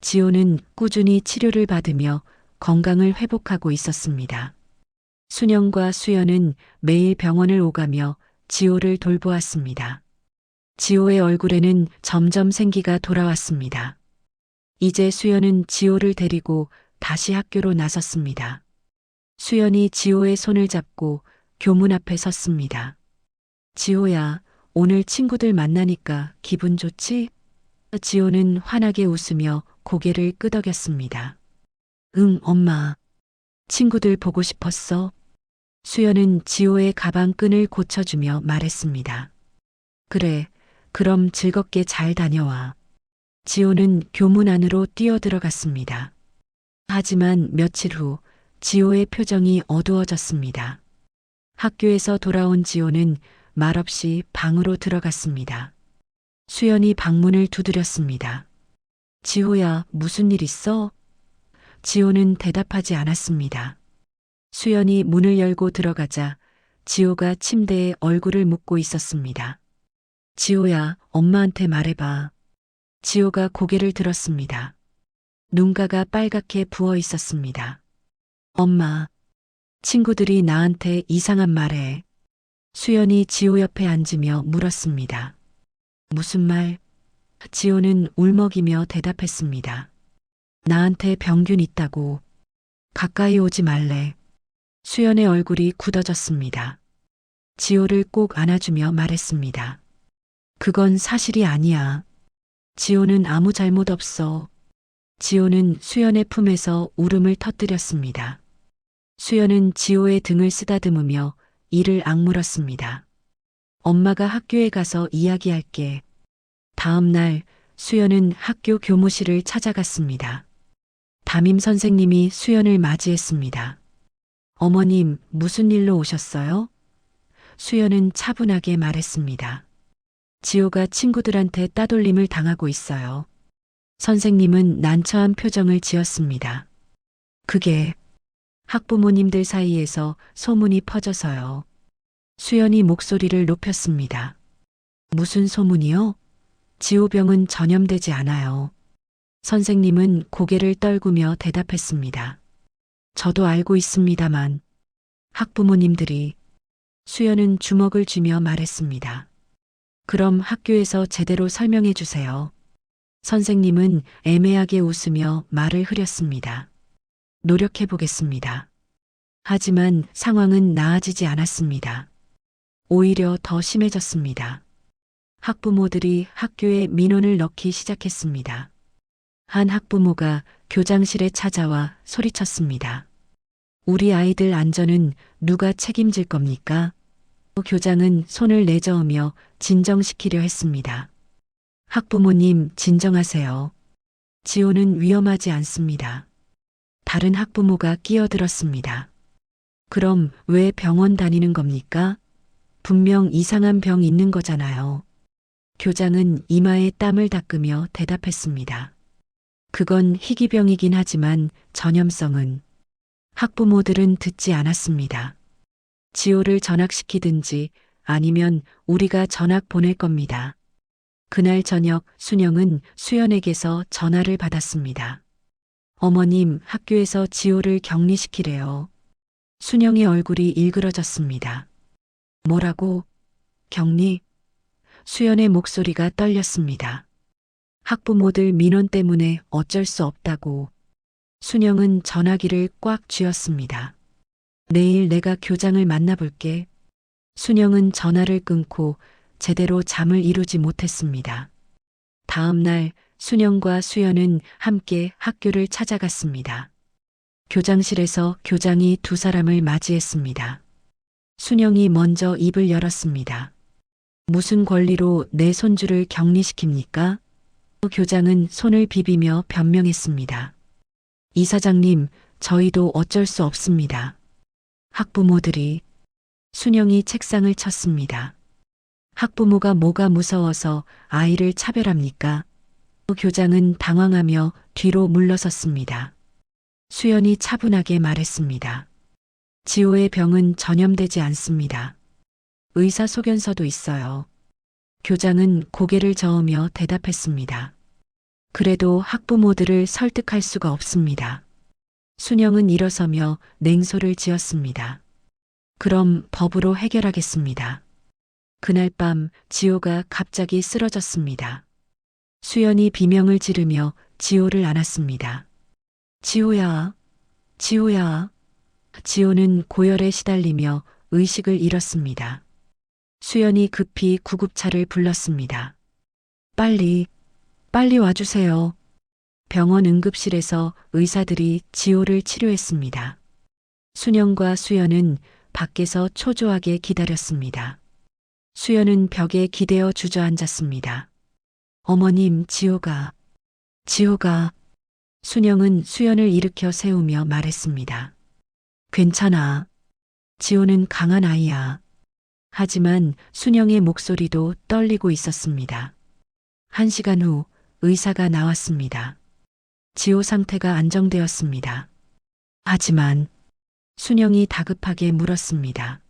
Speaker 1: 지호는 꾸준히 치료를 받으며 건강을 회복하고 있었습니다. 순영과 수연은 매일 병원을 오가며 지호를 돌보았습니다. 지호의 얼굴에는 점점 생기가 돌아왔습니다. 이제 수연은 지호를 데리고 다시 학교로 나섰습니다. 수연이 지호의 손을 잡고 교문 앞에 섰습니다. 지호야, 오늘 친구들 만나니까 기분 좋지? 지호는 환하게 웃으며 고개를 끄덕였습니다. 응, 엄마. 친구들 보고 싶었어. 수연은 지호의 가방 끈을 고쳐주며 말했습니다. 그래, 그럼 즐겁게 잘 다녀와. 지호는 교문 안으로 뛰어들어갔습니다. 하지만 며칠 후 지호의 표정이 어두워졌습니다. 학교에서 돌아온 지호는 말없이 방으로 들어갔습니다. 수연이 방문을 두드렸습니다. 지호야, 무슨 일 있어? 지호는 대답하지 않았습니다. 수연이 문을 열고 들어가자 지호가 침대에 얼굴을 묻고 있었습니다. 지호야, 엄마한테 말해봐. 지호가 고개를 들었습니다. 눈가가 빨갛게 부어 있었습니다. 엄마, 친구들이 나한테 이상한 말해. 수연이 지호 옆에 앉으며 물었습니다. 무슨 말? 지호는 울먹이며 대답했습니다. 나한테 병균 있다고. 가까이 오지 말래. 수연의 얼굴이 굳어졌습니다. 지호를 꼭 안아주며 말했습니다. 그건 사실이 아니야. 지호는 아무 잘못 없어. 지호는 수연의 품에서 울음을 터뜨렸습니다. 수연은 지호의 등을 쓰다듬으며 이를 악물었습니다. 엄마가 학교에 가서 이야기할게. 다음 날 수연은 학교 교무실을 찾아갔습니다. 담임 선생님이 수연을 맞이했습니다. 어머님, 무슨 일로 오셨어요? 수연은 차분하게 말했습니다. 지호가 친구들한테 따돌림을 당하고 있어요. 선생님은 난처한 표정을 지었습니다. 그게 학부모님들 사이에서 소문이 퍼져서요. 수연이 목소리를 높였습니다. 무슨 소문이요? 지호병은 전염되지 않아요. 선생님은 고개를 떨구며 대답했습니다. 저도 알고 있습니다만 학부모님들이. 수연은 주먹을 쥐며 말했습니다. 그럼 학교에서 제대로 설명해 주세요. 선생님은 애매하게 웃으며 말을 흐렸습니다. 노력해 보겠습니다. 하지만 상황은 나아지지 않았습니다. 오히려 더 심해졌습니다. 학부모들이 학교에 민원을 넣기 시작했습니다. 한 학부모가 교장실에 찾아와 소리쳤습니다. 우리 아이들 안전은 누가 책임질 겁니까? 교장은 손을 내저으며 진정시키려 했습니다. 학부모님, 진정하세요. 지호는 위험하지 않습니다. 다른 학부모가 끼어들었습니다. 그럼 왜 병원 다니는 겁니까? 분명 이상한 병 있는 거잖아요. 교장은 이마에 땀을 닦으며 대답했습니다. 그건 희귀병이긴 하지만 전염성은. 학부모들은 듣지 않았습니다. 지호를 전학시키든지 아니면 우리가 전학 보낼 겁니다. 그날 저녁 순영은 수연에게서 전화를 받았습니다. 어머님, 학교에서 지호를 격리시키래요. 순영의 얼굴이 일그러졌습니다. 뭐라고? 격리? 수연의 목소리가 떨렸습니다. 학부모들 민원 때문에 어쩔 수 없다고. 순영은 전화기를 꽉 쥐었습니다. 내일 내가 교장을 만나볼게. 순영은 전화를 끊고 제대로 잠을 이루지 못했습니다. 다음 날 순영과 수연은 함께 학교를 찾아갔습니다. 교장실에서 교장이 두 사람을 맞이했습니다. 순영이 먼저 입을 열었습니다. 무슨 권리로 내 손주를 격리시킵니까? 교장은 손을 비비며 변명했습니다. 이사장님, 저희도 어쩔 수 없습니다. 학부모들이. 순영이 책상을 쳤습니다. 학부모가 뭐가 무서워서 아이를 차별합니까? 교장은 당황하며 뒤로 물러섰습니다. 수연이 차분하게 말했습니다. 지호의 병은 전염되지 않습니다. 의사소견서도 있어요. 교장은 고개를 저으며 대답했습니다. 그래도 학부모들을 설득할 수가 없습니다. 순영은 일어서며 냉소를 지었습니다. 그럼 법으로 해결하겠습니다. 그날 밤 지호가 갑자기 쓰러졌습니다. 수연이 비명을 지르며 지호를 안았습니다. 지호야, 지호야. 지호는 고열에 시달리며 의식을 잃었습니다. 수연이 급히 구급차를 불렀습니다. 빨리, 빨리 와주세요. 병원 응급실에서 의사들이 지호를 치료했습니다. 순영과 수연은 밖에서 초조하게 기다렸습니다. 수연은 벽에 기대어 주저앉았습니다. 어머님, 지호가. 순영은 수연을 일으켜 세우며 말했습니다. 괜찮아. 지호는 강한 아이야. 하지만 순영의 목소리도 떨리고 있었습니다. 1시간 후 의사가 나왔습니다. 지호 상태가 안정되었습니다. 하지만 순영이 다급하게 물었습니다.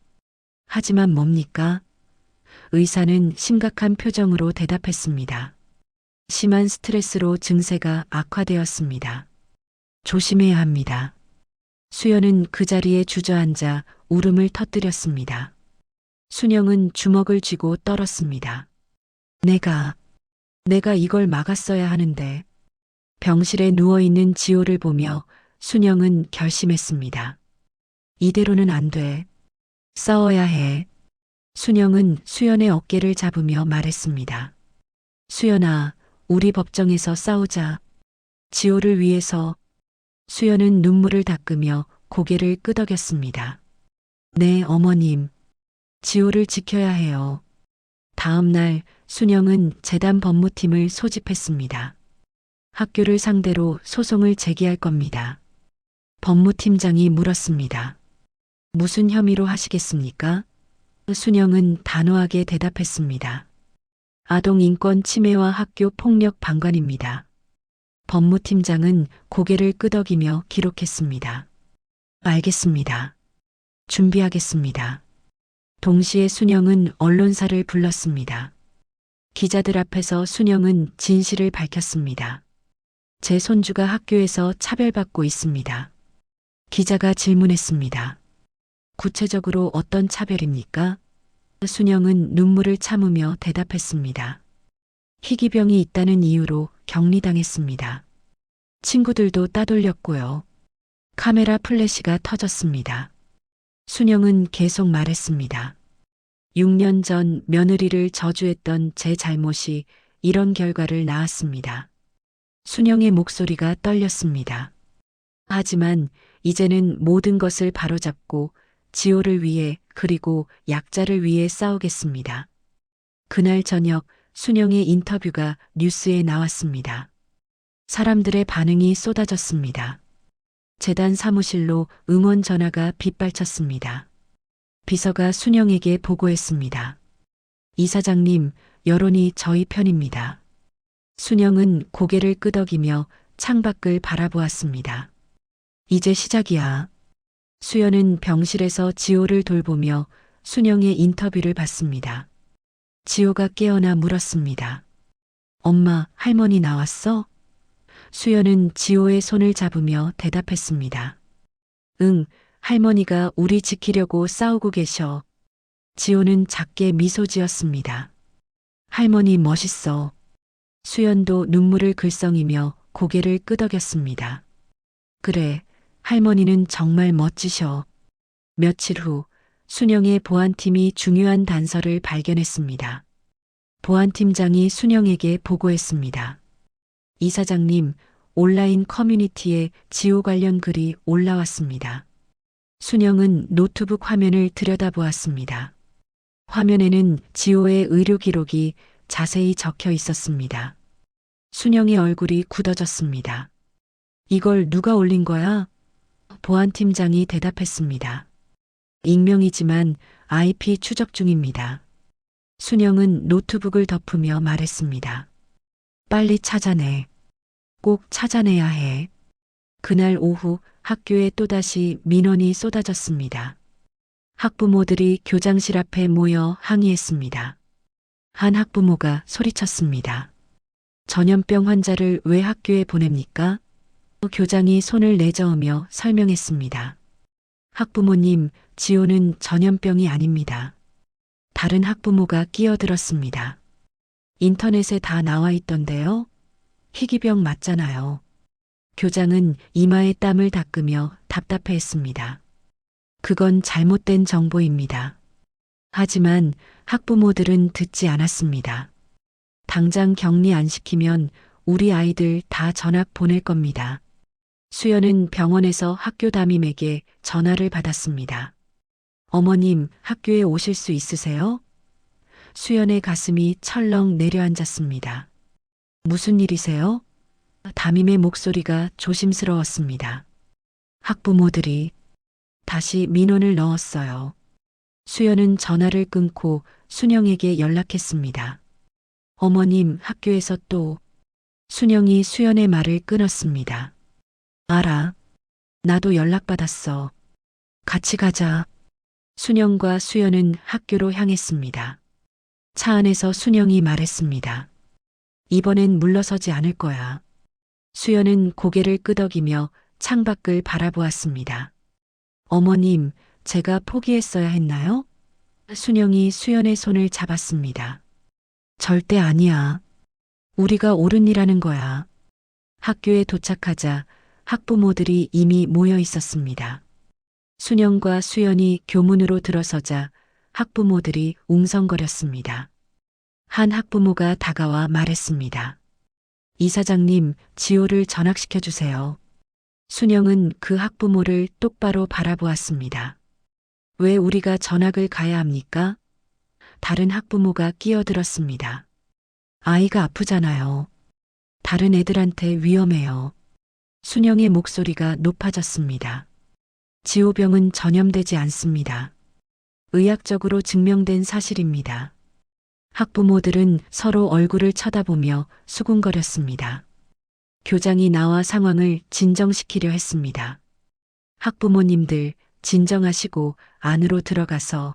Speaker 1: 하지만 뭡니까? 의사는 심각한 표정으로 대답했습니다. 심한 스트레스로 증세가 악화되었습니다. 조심해야 합니다. 수연은 그 자리에 주저앉아 울음을 터뜨렸습니다. 순영은 주먹을 쥐고 떨었습니다. 내가 이걸 막았어야 하는데. 병실에 누워있는 지호를 보며 순영은 결심했습니다. 이대로는 안 돼. 싸워야 해. 순영은 수연의 어깨를 잡으며 말했습니다. 수연아, 우리 법정에서 싸우자. 지호를 위해서. 수연은 눈물을 닦으며 고개를 끄덕였습니다. 네, 어머님. 지호를 지켜야 해요. 다음 날 순영은 재단 법무팀을 소집했습니다. 학교를 상대로 소송을 제기할 겁니다. 법무팀장이 물었습니다. 무슨 혐의로 하시겠습니까? 순영은 단호하게 대답했습니다. 아동인권 침해와 학교 폭력 방관입니다. 법무팀장은 고개를 끄덕이며 기록했습니다. 알겠습니다. 준비하겠습니다. 동시에 순영은 언론사를 불렀습니다. 기자들 앞에서 순영은 진실을 밝혔습니다. 제 손주가 학교에서 차별받고 있습니다. 기자가 질문했습니다. 구체적으로 어떤 차별입니까? 순영은 눈물을 참으며 대답했습니다. 희귀병이 있다는 이유로 격리당했습니다. 친구들도 따돌렸고요. 카메라 플래시가 터졌습니다. 순영은 계속 말했습니다. 6년 전 며느리를 저주했던 제 잘못이 이런 결과를 낳았습니다. 순영의 목소리가 떨렸습니다. 하지만 이제는 모든 것을 바로잡고 지호를 위해 그리고 약자를 위해 싸우겠습니다. 그날 저녁 순영의 인터뷰가 뉴스에 나왔습니다. 사람들의 반응이 쏟아졌습니다. 재단 사무실로 응원 전화가 빗발쳤습니다. 비서가 순영에게 보고했습니다. 이사장님, 여론이 저희 편입니다. 순영은 고개를 끄덕이며 창밖을 바라보았습니다. 이제 시작이야. 수연은 병실에서 지호를 돌보며 순영의 인터뷰를 받습니다. 지호가 깨어나 물었습니다. 엄마, 할머니 나왔어? 수연은 지호의 손을 잡으며 대답했습니다. 응, 할머니가 우리 지키려고 싸우고 계셔. 지호는 작게 미소 지었습니다. 할머니 멋있어. 수연도 눈물을 글썽이며 고개를 끄덕였습니다. 그래, 할머니는 정말 멋지셔. 며칠 후 순영의 보안팀이 중요한 단서를 발견했습니다. 보안팀장이 순영에게 보고했습니다. 이사장님, 온라인 커뮤니티에 지호 관련 글이 올라왔습니다. 순영은 노트북 화면을 들여다보았습니다. 화면에는 지호의 의료 기록이 자세히 적혀 있었습니다. 순영의 얼굴이 굳어졌습니다. 이걸 누가 올린 거야? 보안팀장이 대답했습니다. 익명이지만 IP 추적 중입니다. 순영은 노트북을 덮으며 말했습니다. 빨리 찾아내. 꼭 찾아내야 해. 그날 오후 학교에 또다시 민원이 쏟아졌습니다. 학부모들이 교장실 앞에 모여 항의했습니다. 한 학부모가 소리쳤습니다. 전염병 환자를 왜 학교에 보냅니까? 교장이 손을 내저으며 설명했습니다. 학부모님, 지호는 전염병이 아닙니다. 다른 학부모가 끼어들었습니다. 인터넷에 다 나와 있던데요? 희귀병 맞잖아요. 교장은 이마에 땀을 닦으며 답답해했습니다. 그건 잘못된 정보입니다. 하지만 학부모들은 듣지 않았습니다. 당장 격리 안 시키면 우리 아이들 다 전학 보낼 겁니다. 수연은 병원에서 학교 담임에게 전화를 받았습니다. 어머님, 학교에 오실 수 있으세요? 수연의 가슴이 철렁 내려앉았습니다. 무슨 일이세요? 담임의 목소리가 조심스러웠습니다. 학부모들이 다시 민원을 넣었어요. 수연은 전화를 끊고 순영에게 연락했습니다. 어머님, 학교에서 또. 순영이 수연의 말을 끊었습니다. 알아. 나도 연락받았어. 같이 가자. 순영과 수연은 학교로 향했습니다. 차 안에서 순영이 말했습니다. 이번엔 물러서지 않을 거야. 수연은 고개를 끄덕이며 창밖을 바라보았습니다. 어머님, 제가 포기했어야 했나요? 순영이 수연의 손을 잡았습니다. 절대 아니야. 우리가 옳은 일하는 거야. 학교에 도착하자 학부모들이 이미 모여 있었습니다. 순영과 수연이 교문으로 들어서자 학부모들이 웅성거렸습니다. 한 학부모가 다가와 말했습니다. 이사장님, 지호를 전학시켜 주세요. 순영은 그 학부모를 똑바로 바라보았습니다. 왜 우리가 전학을 가야 합니까? 다른 학부모가 끼어들었습니다. 아이가 아프잖아요. 다른 애들한테 위험해요. 순영의 목소리가 높아졌습니다. 지호병은 전염되지 않습니다. 의학적으로 증명된 사실입니다. 학부모들은 서로 얼굴을 쳐다보며 수군거렸습니다. 교장이 나와 상황을 진정시키려 했습니다. 학부모님들 진정하시고 안으로 들어가서.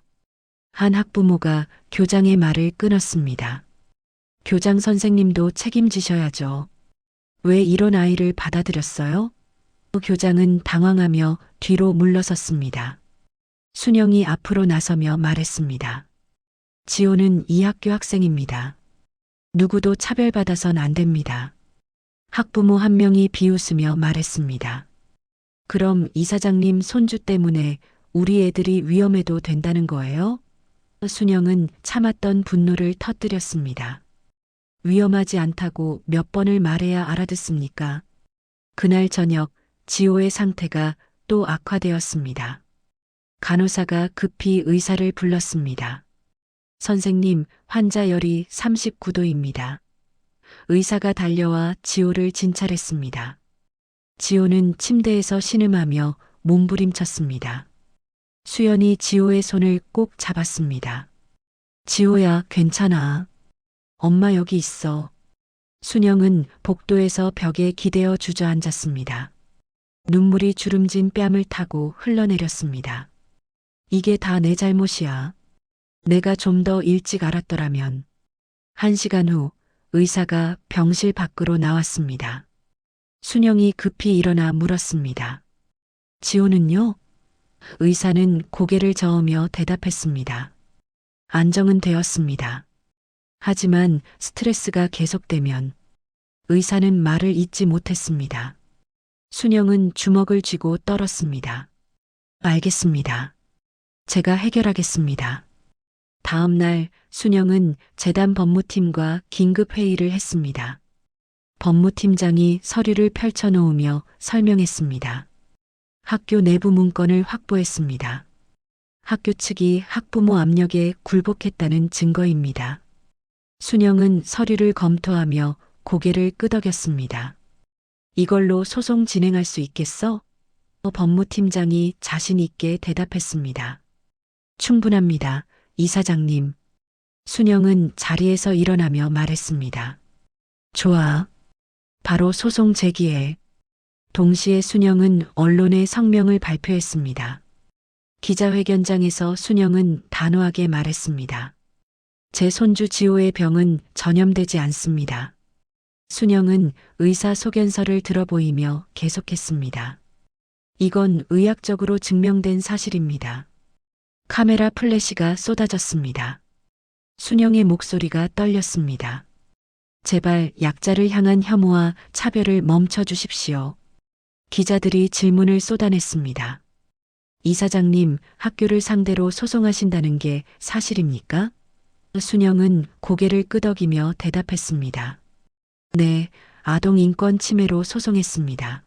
Speaker 1: 한 학부모가 교장의 말을 끊었습니다. 교장 선생님도 책임지셔야죠. 왜 이런 아이를 받아들였어요? 교장은 당황하며 뒤로 물러섰습니다. 순영이 앞으로 나서며 말했습니다. 지호는 이 학교 학생입니다. 누구도 차별받아선 안 됩니다. 학부모 한 명이 비웃으며 말했습니다. 그럼 이사장님 손주 때문에 우리 애들이 위험해도 된다는 거예요? 순영은 참았던 분노를 터뜨렸습니다. 위험하지 않다고 몇 번을 말해야 알아듣습니까? 그날 저녁 지호의 상태가 또 악화되었습니다. 간호사가 급히 의사를 불렀습니다. 선생님, 환자 열이 39도입니다. 의사가 달려와 지호를 진찰했습니다. 지호는 침대에서 신음하며 몸부림쳤습니다. 수연이 지호의 손을 꼭 잡았습니다. 지호야, 괜찮아. 엄마 여기 있어. 순영은 복도에서 벽에 기대어 주저앉았습니다. 눈물이 주름진 뺨을 타고 흘러내렸습니다. 이게 다 내 잘못이야. 내가 좀 더 일찍 알았더라면. 1시간 후 의사가 병실 밖으로 나왔습니다. 순영이 급히 일어나 물었습니다. 지호는요? 의사는 고개를 저으며 대답했습니다. 안정은 되었습니다. 하지만 스트레스가 계속되면 의사는 말을 잇지 못했습니다. 순영은 주먹을 쥐고 떨었습니다. 알겠습니다. 제가 해결하겠습니다. 다음 날 순영은 재단 법무팀과 긴급 회의를 했습니다. 법무팀장이 서류를 펼쳐놓으며 설명했습니다. 학교 내부 문건을 확보했습니다. 학교 측이 학부모 압력에 굴복했다는 증거입니다. 순영은 서류를 검토하며 고개를 끄덕였습니다. 이걸로 소송 진행할 수 있겠어? 법무팀장이 자신 있게 대답했습니다. 충분합니다, 이사장님. 순영은 자리에서 일어나며 말했습니다. 좋아. 바로 소송 제기해. 동시에 순영은 언론에 성명을 발표했습니다. 기자회견장에서 순영은 단호하게 말했습니다. 제 손주 지호의 병은 전염되지 않습니다. 순영은 의사 소견서를 들어보이며 계속했습니다. 이건 의학적으로 증명된 사실입니다. 카메라 플래시가 쏟아졌습니다. 순영의 목소리가 떨렸습니다. 제발 약자를 향한 혐오와 차별을 멈춰 주십시오. 기자들이 질문을 쏟아냈습니다. 이사장님, 학교를 상대로 소송하신다는 게 사실입니까? 순영은 고개를 끄덕이며 대답했습니다. 네, 아동 인권 침해로 소송했습니다.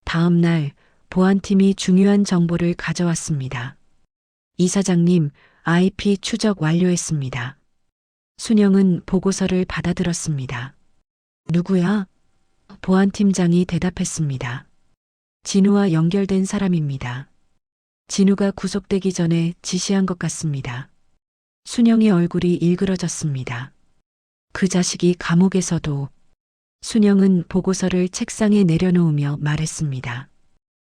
Speaker 1: 다음 날 보안팀이 중요한 정보를 가져왔습니다. 이사장님, IP 추적 완료했습니다. 순영은 보고서를 받아들었습니다. 누구야? 보안팀장이 대답했습니다. 진우와 연결된 사람입니다. 진우가 구속되기 전에 지시한 것 같습니다. 순영의 얼굴이 일그러졌습니다. 그 자식이 감옥에서도. 순영은 보고서를 책상에 내려놓으며 말했습니다.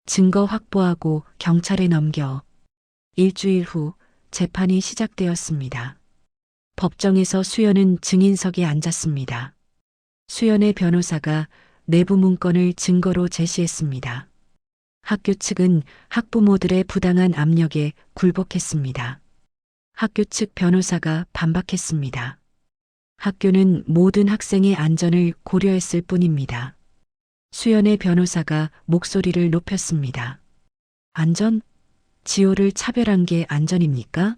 Speaker 1: 증거 확보하고 경찰에 넘겨. 일주일 후 재판이 시작되었습니다. 법정에서 수연은 증인석에 앉았습니다. 수연의 변호사가 내부 문건을 증거로 제시했습니다. 학교 측은 학부모들의 부당한 압력에 굴복했습니다. 학교 측 변호사가 반박했습니다. 학교는 모든 학생의 안전을 고려했을 뿐입니다. 수연의 변호사가 목소리를 높였습니다. 안전? 지호를 차별한 게 안전입니까?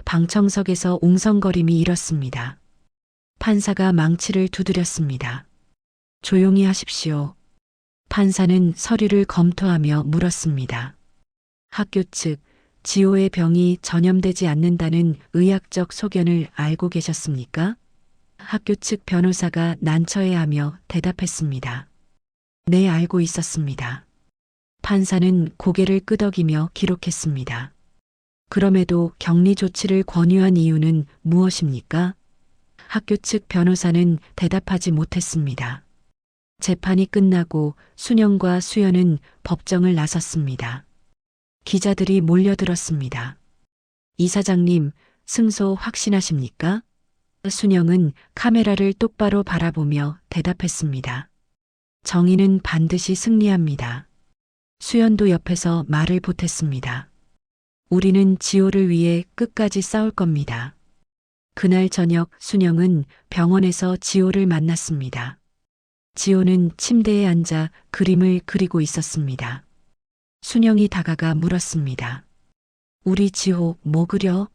Speaker 1: 방청석에서 웅성거림이 일었습니다. 판사가 망치를 두드렸습니다. 조용히 하십시오. 판사는 서류를 검토하며 물었습니다. 학교 측, 지호의 병이 전염되지 않는다는 의학적 소견을 알고 계셨습니까? 학교 측 변호사가 난처해하며 대답했습니다. 네, 알고 있었습니다. 판사는 고개를 끄덕이며 기록했습니다. 그럼에도 격리 조치를 권유한 이유는 무엇입니까? 학교 측 변호사는 대답하지 못했습니다. 재판이 끝나고 순영과 수연은 법정을 나섰습니다. 기자들이 몰려들었습니다. 이사장님, 승소 확신하십니까? 순영은 카메라를 똑바로 바라보며 대답했습니다. 정의는 반드시 승리합니다. 수연도 옆에서 말을 보탰습니다. 우리는 지호를 위해 끝까지 싸울 겁니다. 그날 저녁 순영은 병원에서 지호를 만났습니다. 지호는 침대에 앉아 그림을 그리고 있었습니다. 순영이 다가가 물었습니다. 우리 지호 뭐 그려?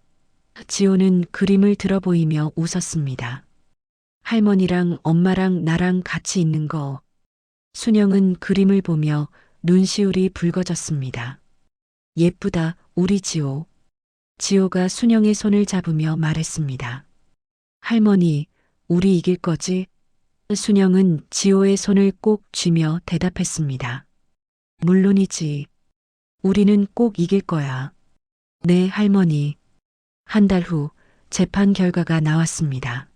Speaker 1: 지호는 그림을 들어보이며 웃었습니다. 할머니랑 엄마랑 나랑 같이 있는 거. 순영은 그림을 보며 눈시울이 붉어졌습니다. 예쁘다, 우리 지호. 지호가 순영의 손을 잡으며 말했습니다. 할머니, 우리 이길 거지? 순영은 지호의 손을 꼭 쥐며 대답했습니다. 물론이지. 우리는 꼭 이길 거야. 네, 할머니. 한 달 후 재판 결과가 나왔습니다.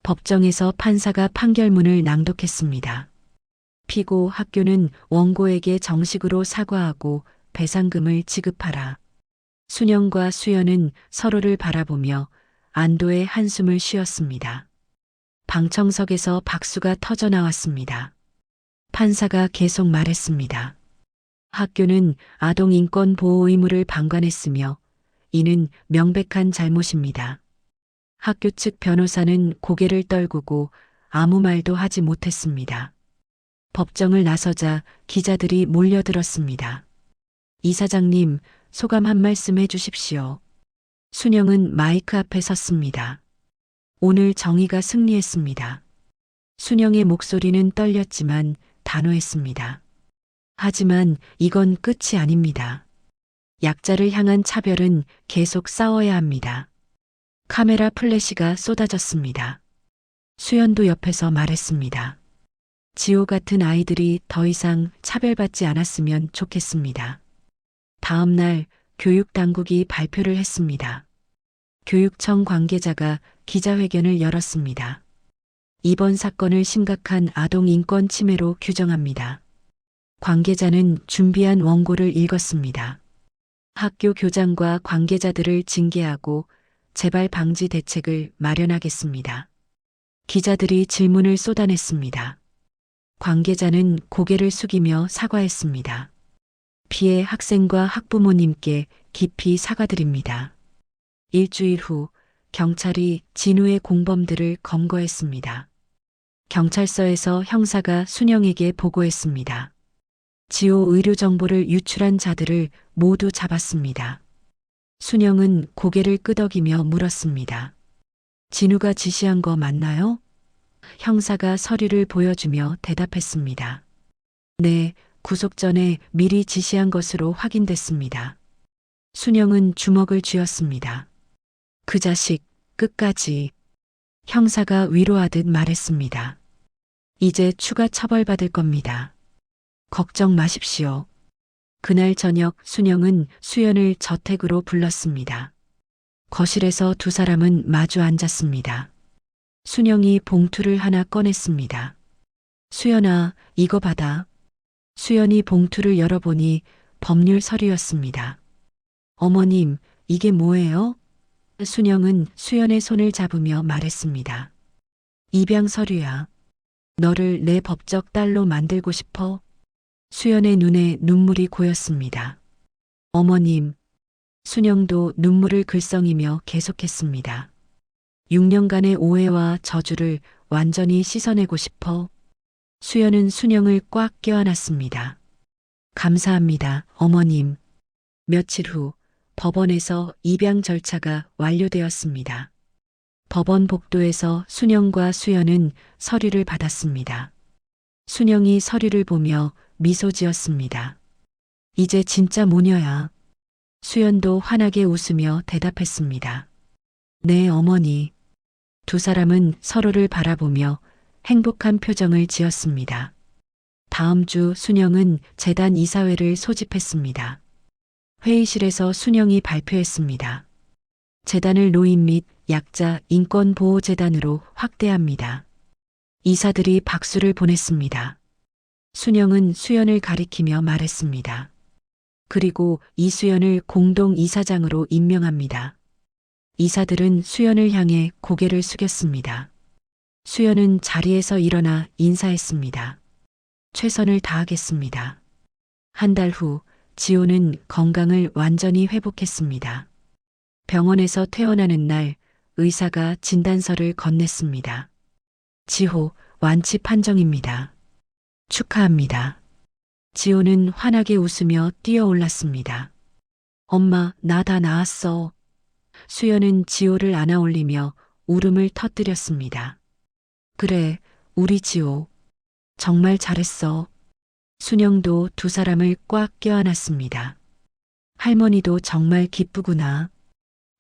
Speaker 1: 법정에서 판사가 판결문을 낭독했습니다. 피고 학교는 원고에게 정식으로 사과하고 배상금을 지급하라. 순영과 수연은 서로를 바라보며 안도의 한숨을 쉬었습니다. 방청석에서 박수가 터져 나왔습니다. 판사가 계속 말했습니다. 학교는 아동 인권 보호 의무를 방관했으며 이는 명백한 잘못입니다. 학교 측 변호사는 고개를 떨구고 아무 말도 하지 못했습니다. 법정을 나서자 기자들이 몰려들었습니다. 이사장님, 소감 한 말씀 해주십시오. 순영은 마이크 앞에 섰습니다. 오늘 정의가 승리했습니다. 순영의 목소리는 떨렸지만 단호했습니다. 하지만 이건 끝이 아닙니다. 약자를 향한 차별은 계속 싸워야 합니다. 카메라 플래시가 쏟아졌습니다. 수연도 옆에서 말했습니다. 지호 같은 아이들이 더 이상 차별받지 않았으면 좋겠습니다. 다음 날 교육 당국이 발표를 했습니다. 교육청 관계자가 기자회견을 열었습니다. 이번 사건을 심각한 아동 인권 침해로 규정합니다. 관계자는 준비한 원고를 읽었습니다. 학교 교장과 관계자들을 징계하고 재발 방지 대책을 마련하겠습니다. 기자들이 질문을 쏟아냈습니다. 관계자는 고개를 숙이며 사과했습니다. 피해 학생과 학부모님께 깊이 사과드립니다. 일주일 후 경찰이 진우의 공범들을 검거했습니다. 경찰서에서 형사가 순영에게 보고했습니다. 지호 의료 정보를 유출한 자들을 모두 잡았습니다. 순영은 고개를 끄덕이며 물었습니다. 진우가 지시한 거 맞나요? 형사가 서류를 보여주며 대답했습니다. 네, 구속 전에 미리 지시한 것으로 확인됐습니다. 순영은 주먹을 쥐었습니다. 그 자식, 끝까지. 형사가 위로하듯 말했습니다. 이제 추가 처벌받을 겁니다. 걱정 마십시오. 그날 저녁 순영은 수연을 저택으로 불렀습니다. 거실에서 두 사람은 마주 앉았습니다. 순영이 봉투를 하나 꺼냈습니다. 수연아, 이거 받아. 수연이 봉투를 열어보니 법률 서류였습니다. 어머님, 이게 뭐예요? 순영은 수연의 손을 잡으며 말했습니다. 입양 서류야. 너를 내 법적 딸로 만들고 싶어? 수연의 눈에 눈물이 고였습니다. 어머님, 순영도 눈물을 글썽이며 계속했습니다. 6년간의 오해와 저주를 완전히 씻어내고 싶어? 수연은 순영을 꽉 껴안았습니다. 감사합니다, 어머님. 며칠 후 법원에서 입양 절차가 완료되었습니다. 법원 복도에서 순영과 수연은 서류를 받았습니다. 순영이 서류를 보며 미소 지었습니다. 이제 진짜 모녀야. 수연도 환하게 웃으며 대답했습니다. 네, 어머니. 두 사람은 서로를 바라보며 행복한 표정을 지었습니다. 다음 주 순영은 재단 이사회를 소집했습니다. 회의실에서 순영이 발표했습니다. 재단을 노인 및 약자 인권보호재단으로 확대합니다. 이사들이 박수를 보냈습니다. 순영은 수연을 가리키며 말했습니다. 그리고 이수연을 공동 이사장으로 임명합니다. 이사들은 수연을 향해 고개를 숙였습니다. 수연은 자리에서 일어나 인사했습니다. 최선을 다하겠습니다. 한 달 후 지호는 건강을 완전히 회복했습니다. 병원에서 퇴원하는 날 의사가 진단서를 건넸습니다. 지호 완치 판정입니다. 축하합니다. 지호는 환하게 웃으며 뛰어올랐습니다. 엄마, 나 다 나았어. 수연은 지호를 안아올리며 울음을 터뜨렸습니다. 그래, 우리 지호. 정말 잘했어. 순영도 두 사람을 꽉 껴안았습니다. 할머니도 정말 기쁘구나.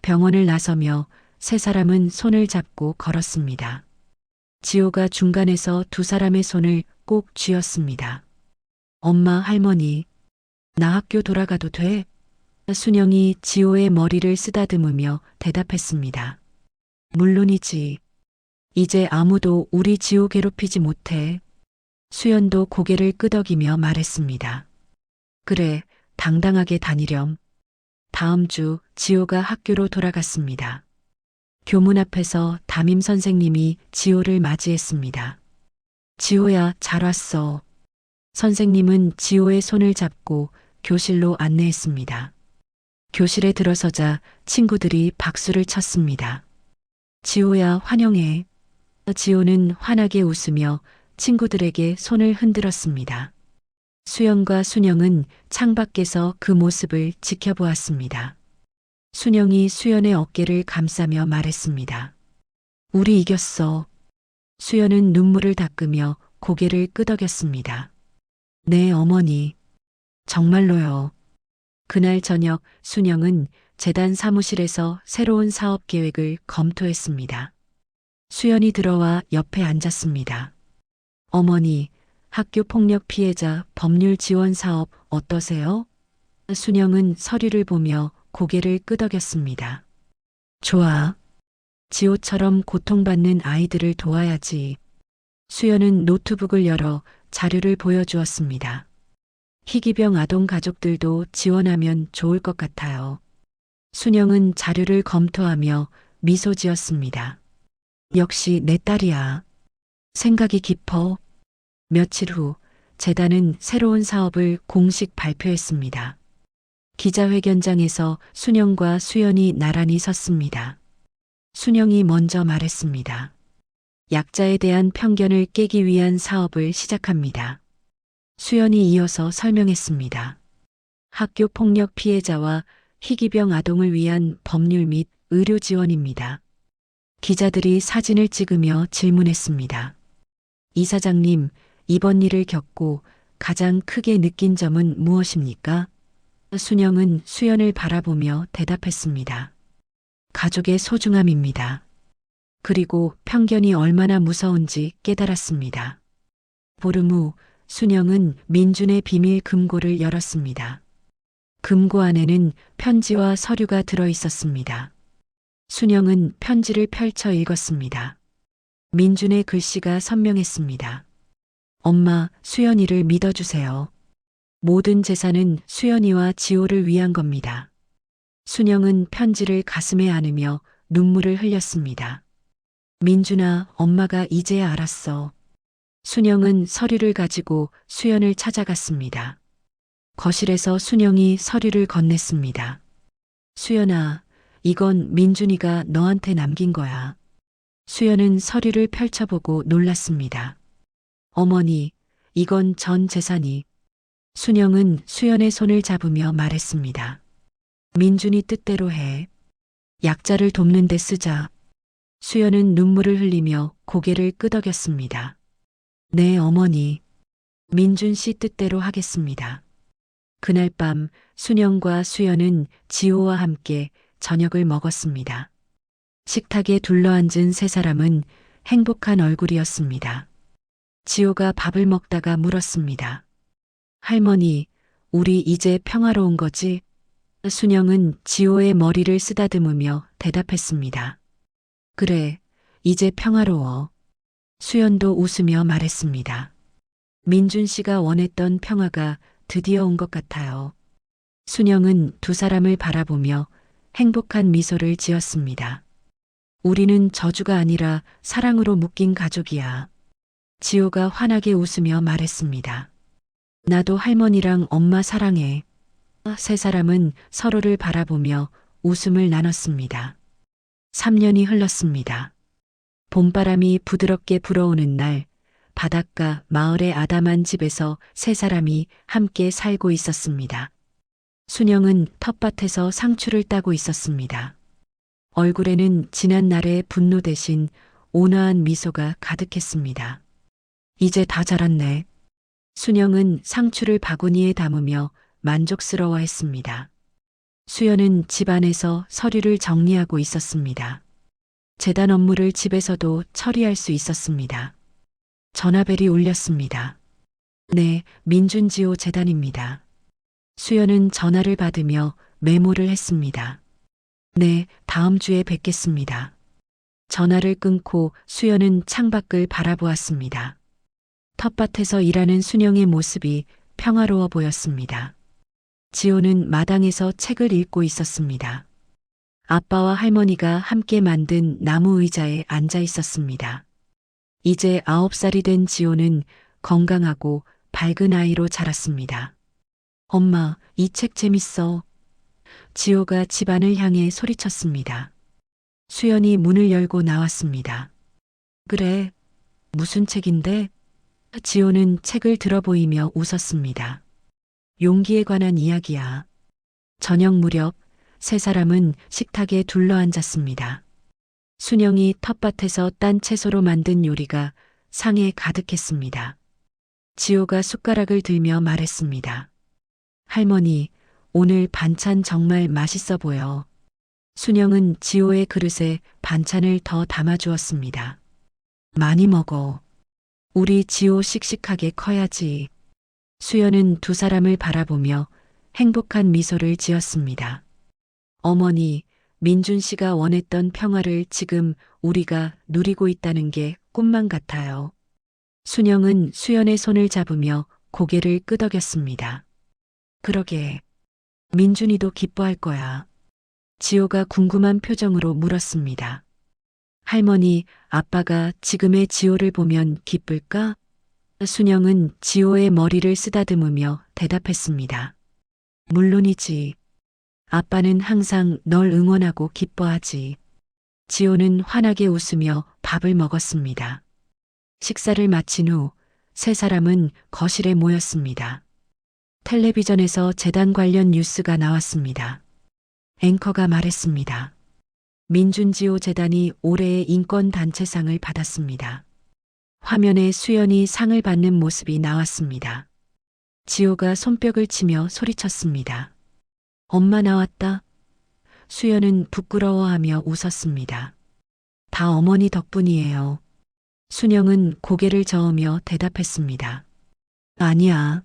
Speaker 1: 병원을 나서며 세 사람은 손을 잡고 걸었습니다. 지호가 중간에서 두 사람의 손을 꼭 쥐었습니다. 엄마, 할머니, 나 학교 돌아가도 돼? 순영이 지호의 머리를 쓰다듬으며 대답했습니다. 물론이지. 이제 아무도 우리 지호 괴롭히지 못해. 수연도 고개를 끄덕이며 말했습니다. 그래, 당당하게 다니렴. 다음 주 지호가 학교로 돌아갔습니다. 교문 앞에서 담임 선생님이 지호를 맞이했습니다. 지호야, 잘 왔어. 선생님은 지호의 손을 잡고 교실로 안내했습니다. 교실에 들어서자 친구들이 박수를 쳤습니다. 지호야, 환영해. 지호는 환하게 웃으며 친구들에게 손을 흔들었습니다. 수영과 순영은 창밖에서 그 모습을 지켜보았습니다. 순영이 수연의 어깨를 감싸며 말했습니다. 우리 이겼어. 수연은 눈물을 닦으며 고개를 끄덕였습니다. 네, 어머니. 정말로요. 그날 저녁 순영은 재단 사무실에서 새로운 사업 계획을 검토했습니다. 수연이 들어와 옆에 앉았습니다. 어머니, 학교 폭력 피해자 법률 지원 사업 어떠세요? 순영은 서류를 보며 고개를 끄덕였습니다. 좋아. 지호처럼 고통받는 아이들을 도와야지. 수연은 노트북을 열어 자료를 보여주었습니다. 희귀병 아동 가족들도 지원하면 좋을 것 같아요. 순영은 자료를 검토하며 미소 지었습니다. 역시 내 딸이야. 생각이 깊어. 며칠 후 재단은 새로운 사업을 공식 발표했습니다. 기자회견장에서 순영과 수연이 나란히 섰습니다. 순영이 먼저 말했습니다. 약자에 대한 편견을 깨기 위한 사업을 시작합니다. 수연이 이어서 설명했습니다. 학교 폭력 피해자와 희귀병 아동을 위한 법률 및 의료 지원입니다. 기자들이 사진을 찍으며 질문했습니다. 이사장님, 이번 일을 겪고 가장 크게 느낀 점은 무엇입니까? 순영은 수연을 바라보며 대답했습니다. 가족의 소중함입니다. 그리고 편견이 얼마나 무서운지 깨달았습니다. 보름 후 순영은 민준의 비밀 금고를 열었습니다. 금고 안에는 편지와 서류가 들어 있었습니다. 순영은 편지를 펼쳐 읽었습니다. 민준의 글씨가 선명했습니다. 엄마, 수연이를 믿어주세요. 모든 재산은 수연이와 지호를 위한 겁니다. 순영은 편지를 가슴에 안으며 눈물을 흘렸습니다. 민준아, 엄마가 이제야 알았어. 순영은 서류를 가지고 수연을 찾아갔습니다. 거실에서 순영이 서류를 건넸습니다. 수연아, 이건 민준이가 너한테 남긴 거야. 수연은 서류를 펼쳐보고 놀랐습니다. 어머니, 이건 전 재산이. 순영은 수연의 손을 잡으며 말했습니다. 민준이 뜻대로 해. 약자를 돕는 데 쓰자. 수연은 눈물을 흘리며 고개를 끄덕였습니다. 네, 어머니. 민준 씨 뜻대로 하겠습니다. 그날 밤 순영과 수연은 지호와 함께 저녁을 먹었습니다. 식탁에 둘러앉은 세 사람은 행복한 얼굴이었습니다. 지호가 밥을 먹다가 물었습니다. 할머니, 우리 이제 평화로운 거지? 순영은 지호의 머리를 쓰다듬으며 대답했습니다. 그래, 이제 평화로워. 수연도 웃으며 말했습니다. 민준 씨가 원했던 평화가 드디어 온 것 같아요. 순영은 두 사람을 바라보며 행복한 미소를 지었습니다. 우리는 저주가 아니라 사랑으로 묶인 가족이야. 지호가 환하게 웃으며 말했습니다. 나도 할머니랑 엄마 사랑해. 세 사람은 서로를 바라보며 웃음을 나눴습니다. 3년이 흘렀습니다. 봄바람이 부드럽게 불어오는 날, 바닷가 마을의 아담한 집에서 세 사람이 함께 살고 있었습니다. 순영은 텃밭에서 상추를 따고 있었습니다. 얼굴에는 지난 날의 분노 대신 온화한 미소가 가득했습니다. 이제 다 자랐네. 순영은 상추를 바구니에 담으며 만족스러워했습니다. 수연은 집안에서 서류를 정리하고 있었습니다. 재단 업무를 집에서도 처리할 수 있었습니다. 전화벨이 울렸습니다. 네, 민준지호 재단입니다. 수연은 전화를 받으며 메모를 했습니다. 네, 다음 주에 뵙겠습니다. 전화를 끊고 수연은 창밖을 바라보았습니다. 텃밭에서 일하는 순영의 모습이 평화로워 보였습니다. 지호는 마당에서 책을 읽고 있었습니다. 아빠와 할머니가 함께 만든 나무 의자에 앉아 있었습니다. 이제 9살이 된 지호는 건강하고 밝은 아이로 자랐습니다. 엄마, 이 책 재밌어. 지호가 집안을 향해 소리쳤습니다. 수연이 문을 열고 나왔습니다. 그래, 무슨 책인데? 지호는 책을 들어보이며 웃었습니다. 용기에 관한 이야기야. 저녁 무렵 세 사람은 식탁에 둘러앉았습니다. 순영이 텃밭에서 딴 채소로 만든 요리가 상에 가득했습니다. 지호가 숟가락을 들며 말했습니다. 할머니, 오늘 반찬 정말 맛있어 보여. 순영은 지호의 그릇에 반찬을 더 담아주었습니다. 많이 먹어. 우리 지호 씩씩하게 커야지. 수연은 두 사람을 바라보며 행복한 미소를 지었습니다. 어머니, 민준 씨가 원했던 평화를 지금 우리가 누리고 있다는 게 꿈만 같아요. 순영은 수연의 손을 잡으며 고개를 끄덕였습니다. 그러게, 민준이도 기뻐할 거야. 지호가 궁금한 표정으로 물었습니다. 할머니, 아빠가 지금의 지호를 보면 기쁠까? 순영은 지호의 머리를 쓰다듬으며 대답했습니다. 물론이지. 아빠는 항상 널 응원하고 기뻐하지. 지호는 환하게 웃으며 밥을 먹었습니다. 식사를 마친 후 세 사람은 거실에 모였습니다. 텔레비전에서 재단 관련 뉴스가 나왔습니다. 앵커가 말했습니다. 민준지호 재단이 올해의 인권단체상을 받았습니다. 화면에 수연이 상을 받는 모습이 나왔습니다. 지호가 손뼉을 치며 소리쳤습니다. 엄마 나왔다. 수연은 부끄러워하며 웃었습니다. 다 어머니 덕분이에요. 순영은 고개를 저으며 대답했습니다. 아니야.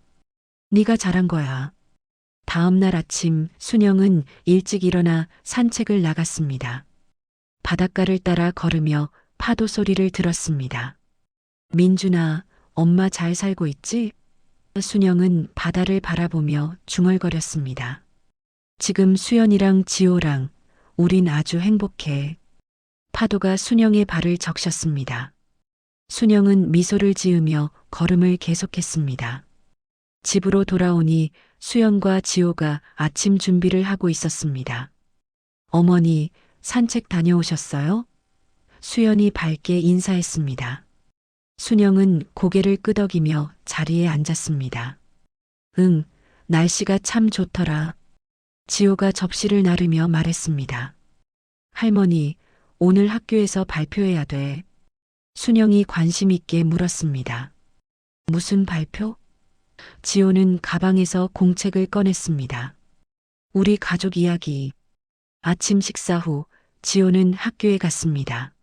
Speaker 1: 네가 잘한 거야. 다음 날 아침 순영은 일찍 일어나 산책을 나갔습니다. 바닷가를 따라 걸으며 파도 소리를 들었습니다. 민준아, 엄마 잘 살고 있지? 순영은 바다를 바라보며 중얼거렸습니다. 지금 수연이랑 지호랑 우린 아주 행복해. 파도가 순영의 발을 적셨습니다. 순영은 미소를 지으며 걸음을 계속했습니다. 집으로 돌아오니 수연과 지호가 아침 준비를 하고 있었습니다. 어머니, 산책 다녀오셨어요? 수연이 밝게 인사했습니다. 순영은 고개를 끄덕이며 자리에 앉았습니다. 응, 날씨가 참 좋더라. 지호가 접시를 나르며 말했습니다. 할머니, 오늘 학교에서 발표해야 돼. 순영이 관심 있게 물었습니다. 무슨 발표? 지호는 가방에서 공책을 꺼냈습니다. 우리 가족 이야기. 아침 식사 후 지호는 학교에 갔습니다.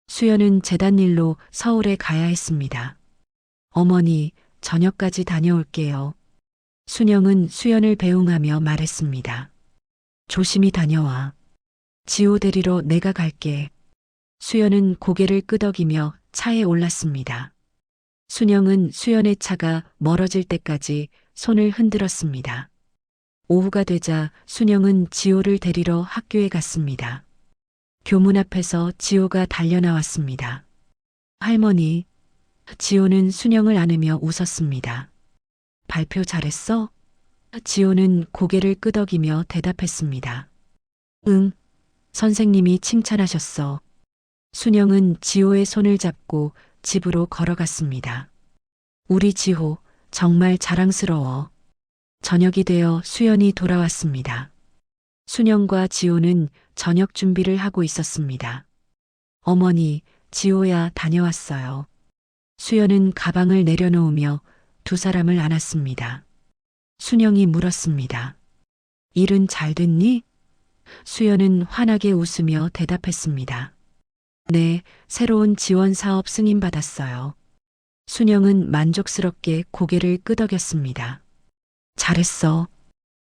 Speaker 1: 수연은 재단 일로 서울에 가야 했습니다. 어머니, 저녁까지 다녀올게요. 순영은 수연을 배웅하며 말했습니다. 조심히 다녀와. 지호 데리러 내가 갈게. 수연은 고개를 끄덕이며 차에 올랐습니다. 순영은 수연의 차가 멀어질 때까지 손을 흔들었습니다. 오후가 되자 순영은 지호를 데리러 학교에 갔습니다. 교문 앞에서 지호가 달려나왔습니다. 할머니, 지호는 순영을 안으며 웃었습니다. 발표 잘했어? 지호는 고개를 끄덕이며 대답했습니다. 응, 선생님이 칭찬하셨어. 순영은 지호의 손을 잡고 집으로 걸어갔습니다. 우리 지호, 정말 자랑스러워. 저녁이 되어 수연이 돌아왔습니다. 순영과 지호는 저녁 준비를 하고 있었습니다. 어머니, 지호야 다녀왔어요. 수연은 가방을 내려놓으며 두 사람을 안았습니다. 순영이 물었습니다. 일은 잘 됐니? 수연은 환하게 웃으며 대답했습니다. 네, 새로운 지원 사업 승인받았어요. 순영은 만족스럽게 고개를 끄덕였습니다. 잘했어.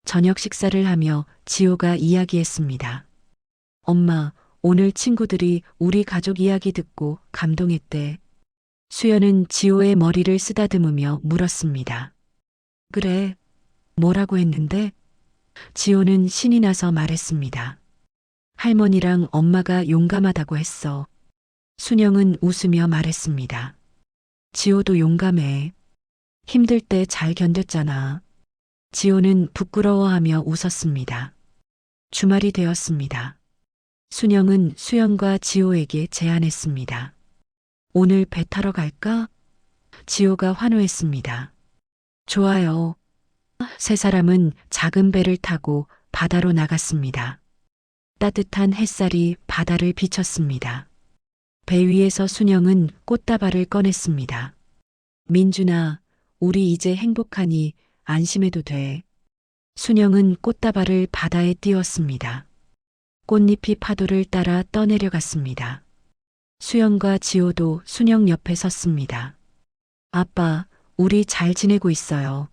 Speaker 1: 저녁 식사를 하며 지호가 이야기했습니다. 엄마, 오늘 친구들이 우리 가족 이야기 듣고 감동했대. 수연은 지호의 머리를 쓰다듬으며 물었습니다. 그래, 뭐라고 했는데? 지호는 신이 나서 말했습니다. 할머니랑 엄마가 용감하다고 했어. 순영은 웃으며 말했습니다. 지호도 용감해. 힘들 때 잘 견뎠잖아. 지호는 부끄러워하며 웃었습니다. 주말이 되었습니다. 순영은 수연과 지호에게 제안했습니다. 오늘 배 타러 갈까? 지호가 환호했습니다. 좋아요. 세 사람은 작은 배를 타고 바다로 나갔습니다. 따뜻한 햇살이 바다를 비쳤습니다. 배 위에서 순영은 꽃다발을 꺼냈습니다. 민준아, 우리 이제 행복하니 안심해도 돼. 순영은 꽃다발을 바다에 띄웠습니다. 꽃잎이 파도를 따라 떠내려갔습니다. 수연과 지호도 순영 옆에 섰습니다. 아빠, 우리 잘 지내고 있어요.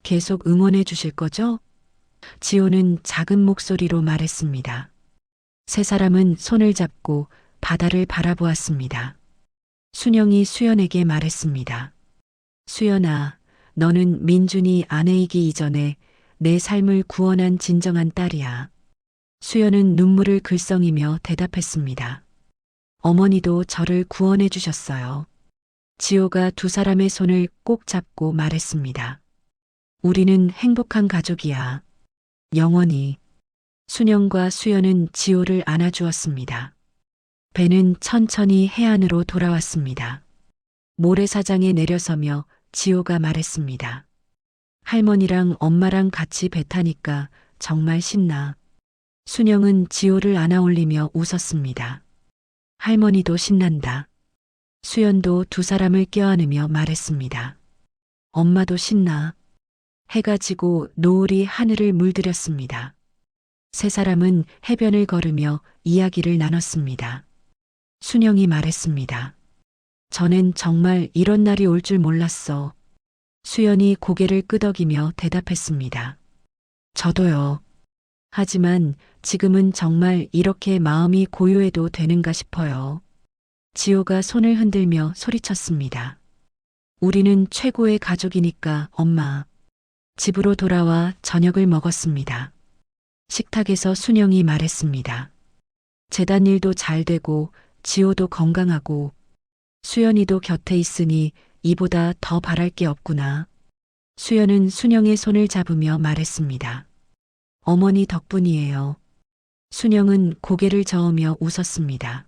Speaker 1: 계속 응원해 주실 거죠? 지호는 작은 목소리로 말했습니다. 세 사람은 손을 잡고 바다를 바라보았습니다. 순영이 수연에게 말했습니다. 수연아, 너는 민준이 아내이기 이전에 내 삶을 구원한 진정한 딸이야. 수연은 눈물을 글썽이며 대답했습니다. 어머니도 저를 구원해 주셨어요. 지호가 두 사람의 손을 꼭 잡고 말했습니다. 우리는 행복한 가족이야. 영원히. 순영과 수연은 지호를 안아주었습니다. 배는 천천히 해안으로 돌아왔습니다. 모래사장에 내려서며 지호가 말했습니다. 할머니랑 엄마랑 같이 배 타니까 정말 신나. 순영은 지호를 안아올리며 웃었습니다. 할머니도 신난다. 수연도 두 사람을 껴안으며 말했습니다. 엄마도 신나. 해가 지고 노을이 하늘을 물들였습니다. 세 사람은 해변을 걸으며 이야기를 나눴습니다. 순영이 말했습니다. 전엔 정말 이런 날이 올 줄 몰랐어. 수연이 고개를 끄덕이며 대답했습니다. 저도요. 하지만 지금은 정말 이렇게 마음이 고요해도 되는가 싶어요. 지호가 손을 흔들며 소리쳤습니다. 우리는 최고의 가족이니까 엄마. 집으로 돌아와 저녁을 먹었습니다. 식탁에서 순영이 말했습니다. 재단 일도 잘 되고 지호도 건강하고 수연이도 곁에 있으니 이보다 더 바랄 게 없구나. 수연은 순영의 손을 잡으며 말했습니다. 어머니 덕분이에요. 순영은 고개를 저으며 웃었습니다.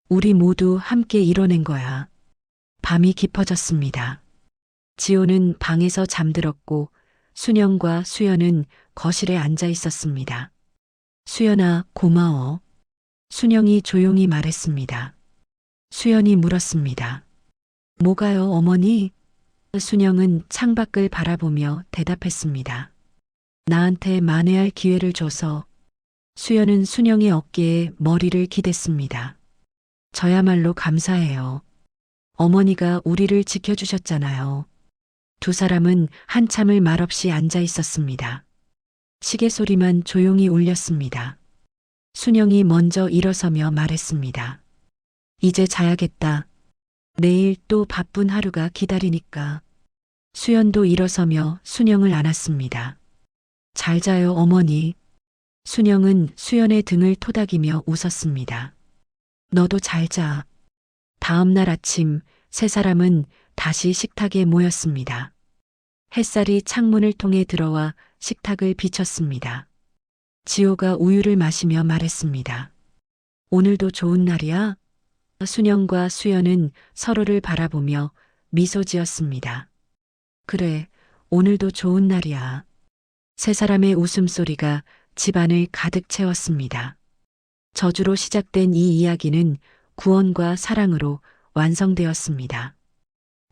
Speaker 1: 우리 모두 함께 이뤄낸 거야. 밤이 깊어졌습니다. 지호는 방에서 잠들었고 순영과 수연은 거실에 앉아 있었습니다. 수연아, 고마워. 순영이 조용히 말했습니다. 수연이 물었습니다. 뭐가요, 어머니? 순영은 창밖을 바라보며 대답했습니다. 나한테 만회할 기회를 줘서. 수연은 순영의 어깨에 머리를 기댔습니다. 저야말로 감사해요. 어머니가 우리를 지켜주셨잖아요. 두 사람은 한참을 말없이 앉아 있었습니다. 시계 소리만 조용히 울렸습니다. 순영이 먼저 일어서며 말했습니다. 이제 자야겠다. 내일 또 바쁜 하루가 기다리니까. 수연도 일어서며 순영을 안았습니다. 잘 자요, 어머니. 순영은 수연의 등을 토닥이며 웃었습니다. 너도 잘 자. 다음 날 아침 세 사람은 다시 식탁에 모였습니다. 햇살이 창문을 통해 들어와 식탁을 비쳤습니다. 지호가 우유를 마시며 말했습니다. 오늘도 좋은 날이야? 순영과 수연은 서로를 바라보며 미소 지었습니다. 그래, 오늘도 좋은 날이야. 세 사람의 웃음소리가 집안을 가득 채웠습니다. 저주로 시작된 이 이야기는 구원과 사랑으로 완성되었습니다.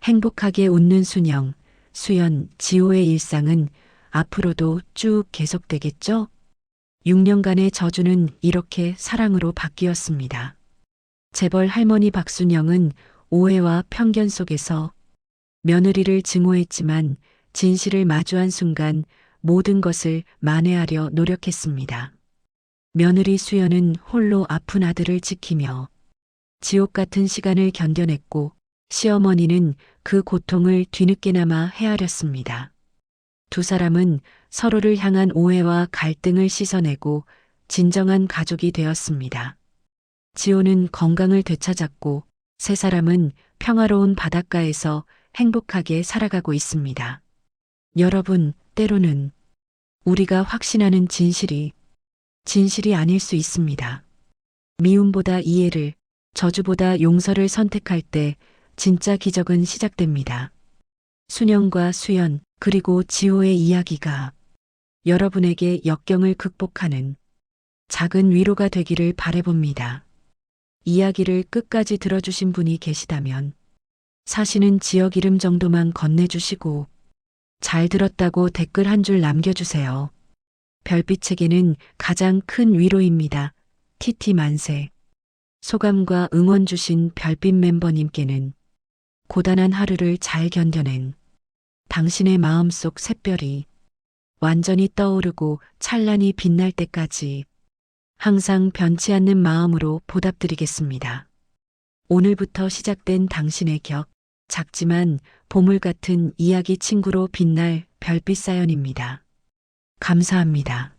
Speaker 1: 행복하게 웃는 순영, 수연, 지호의 일상은 앞으로도 쭉 계속되겠죠? 6년간의 저주는 이렇게 사랑으로 바뀌었습니다. 재벌 할머니 박순영은 오해와 편견 속에서 며느리를 증오했지만 진실을 마주한 순간 모든 것을 만회하려 노력했습니다. 며느리 수연은 홀로 아픈 아들을 지키며 지옥 같은 시간을 견뎌냈고 시어머니는 그 고통을 뒤늦게나마 헤아렸습니다. 두 사람은 서로를 향한 오해와 갈등을 씻어내고 진정한 가족이 되었습니다. 지호는 건강을 되찾았고 세 사람은 평화로운 바닷가에서 행복하게 살아가고 있습니다. 여러분, 때로는 우리가 확신하는 진실이 아닐 수 있습니다. 미움보다 이해를, 저주보다 용서를 선택할 때 진짜 기적은 시작됩니다. 순영과 수연, 그리고 지호의 이야기가 여러분에게 역경을 극복하는 작은 위로가 되기를 바라봅니다. 이야기를 끝까지 들어주신 분이 계시다면 사시는 지역 이름 정도만 건네주시고 잘 들었다고 댓글 한 줄 남겨주세요. 별빛에게는 가장 큰 위로입니다. TT 만세. 소감과 응원 주신 별빛 멤버님께는 고단한 하루를 잘 견뎌낸 당신의 마음속 샛별이 완전히 떠오르고 찬란히 빛날 때까지 항상 변치 않는 마음으로 보답드리겠습니다. 오늘부터 시작된 당신의 격, 작지만 보물 같은 이야기 친구로 빛날 별빛 사연입니다. 감사합니다.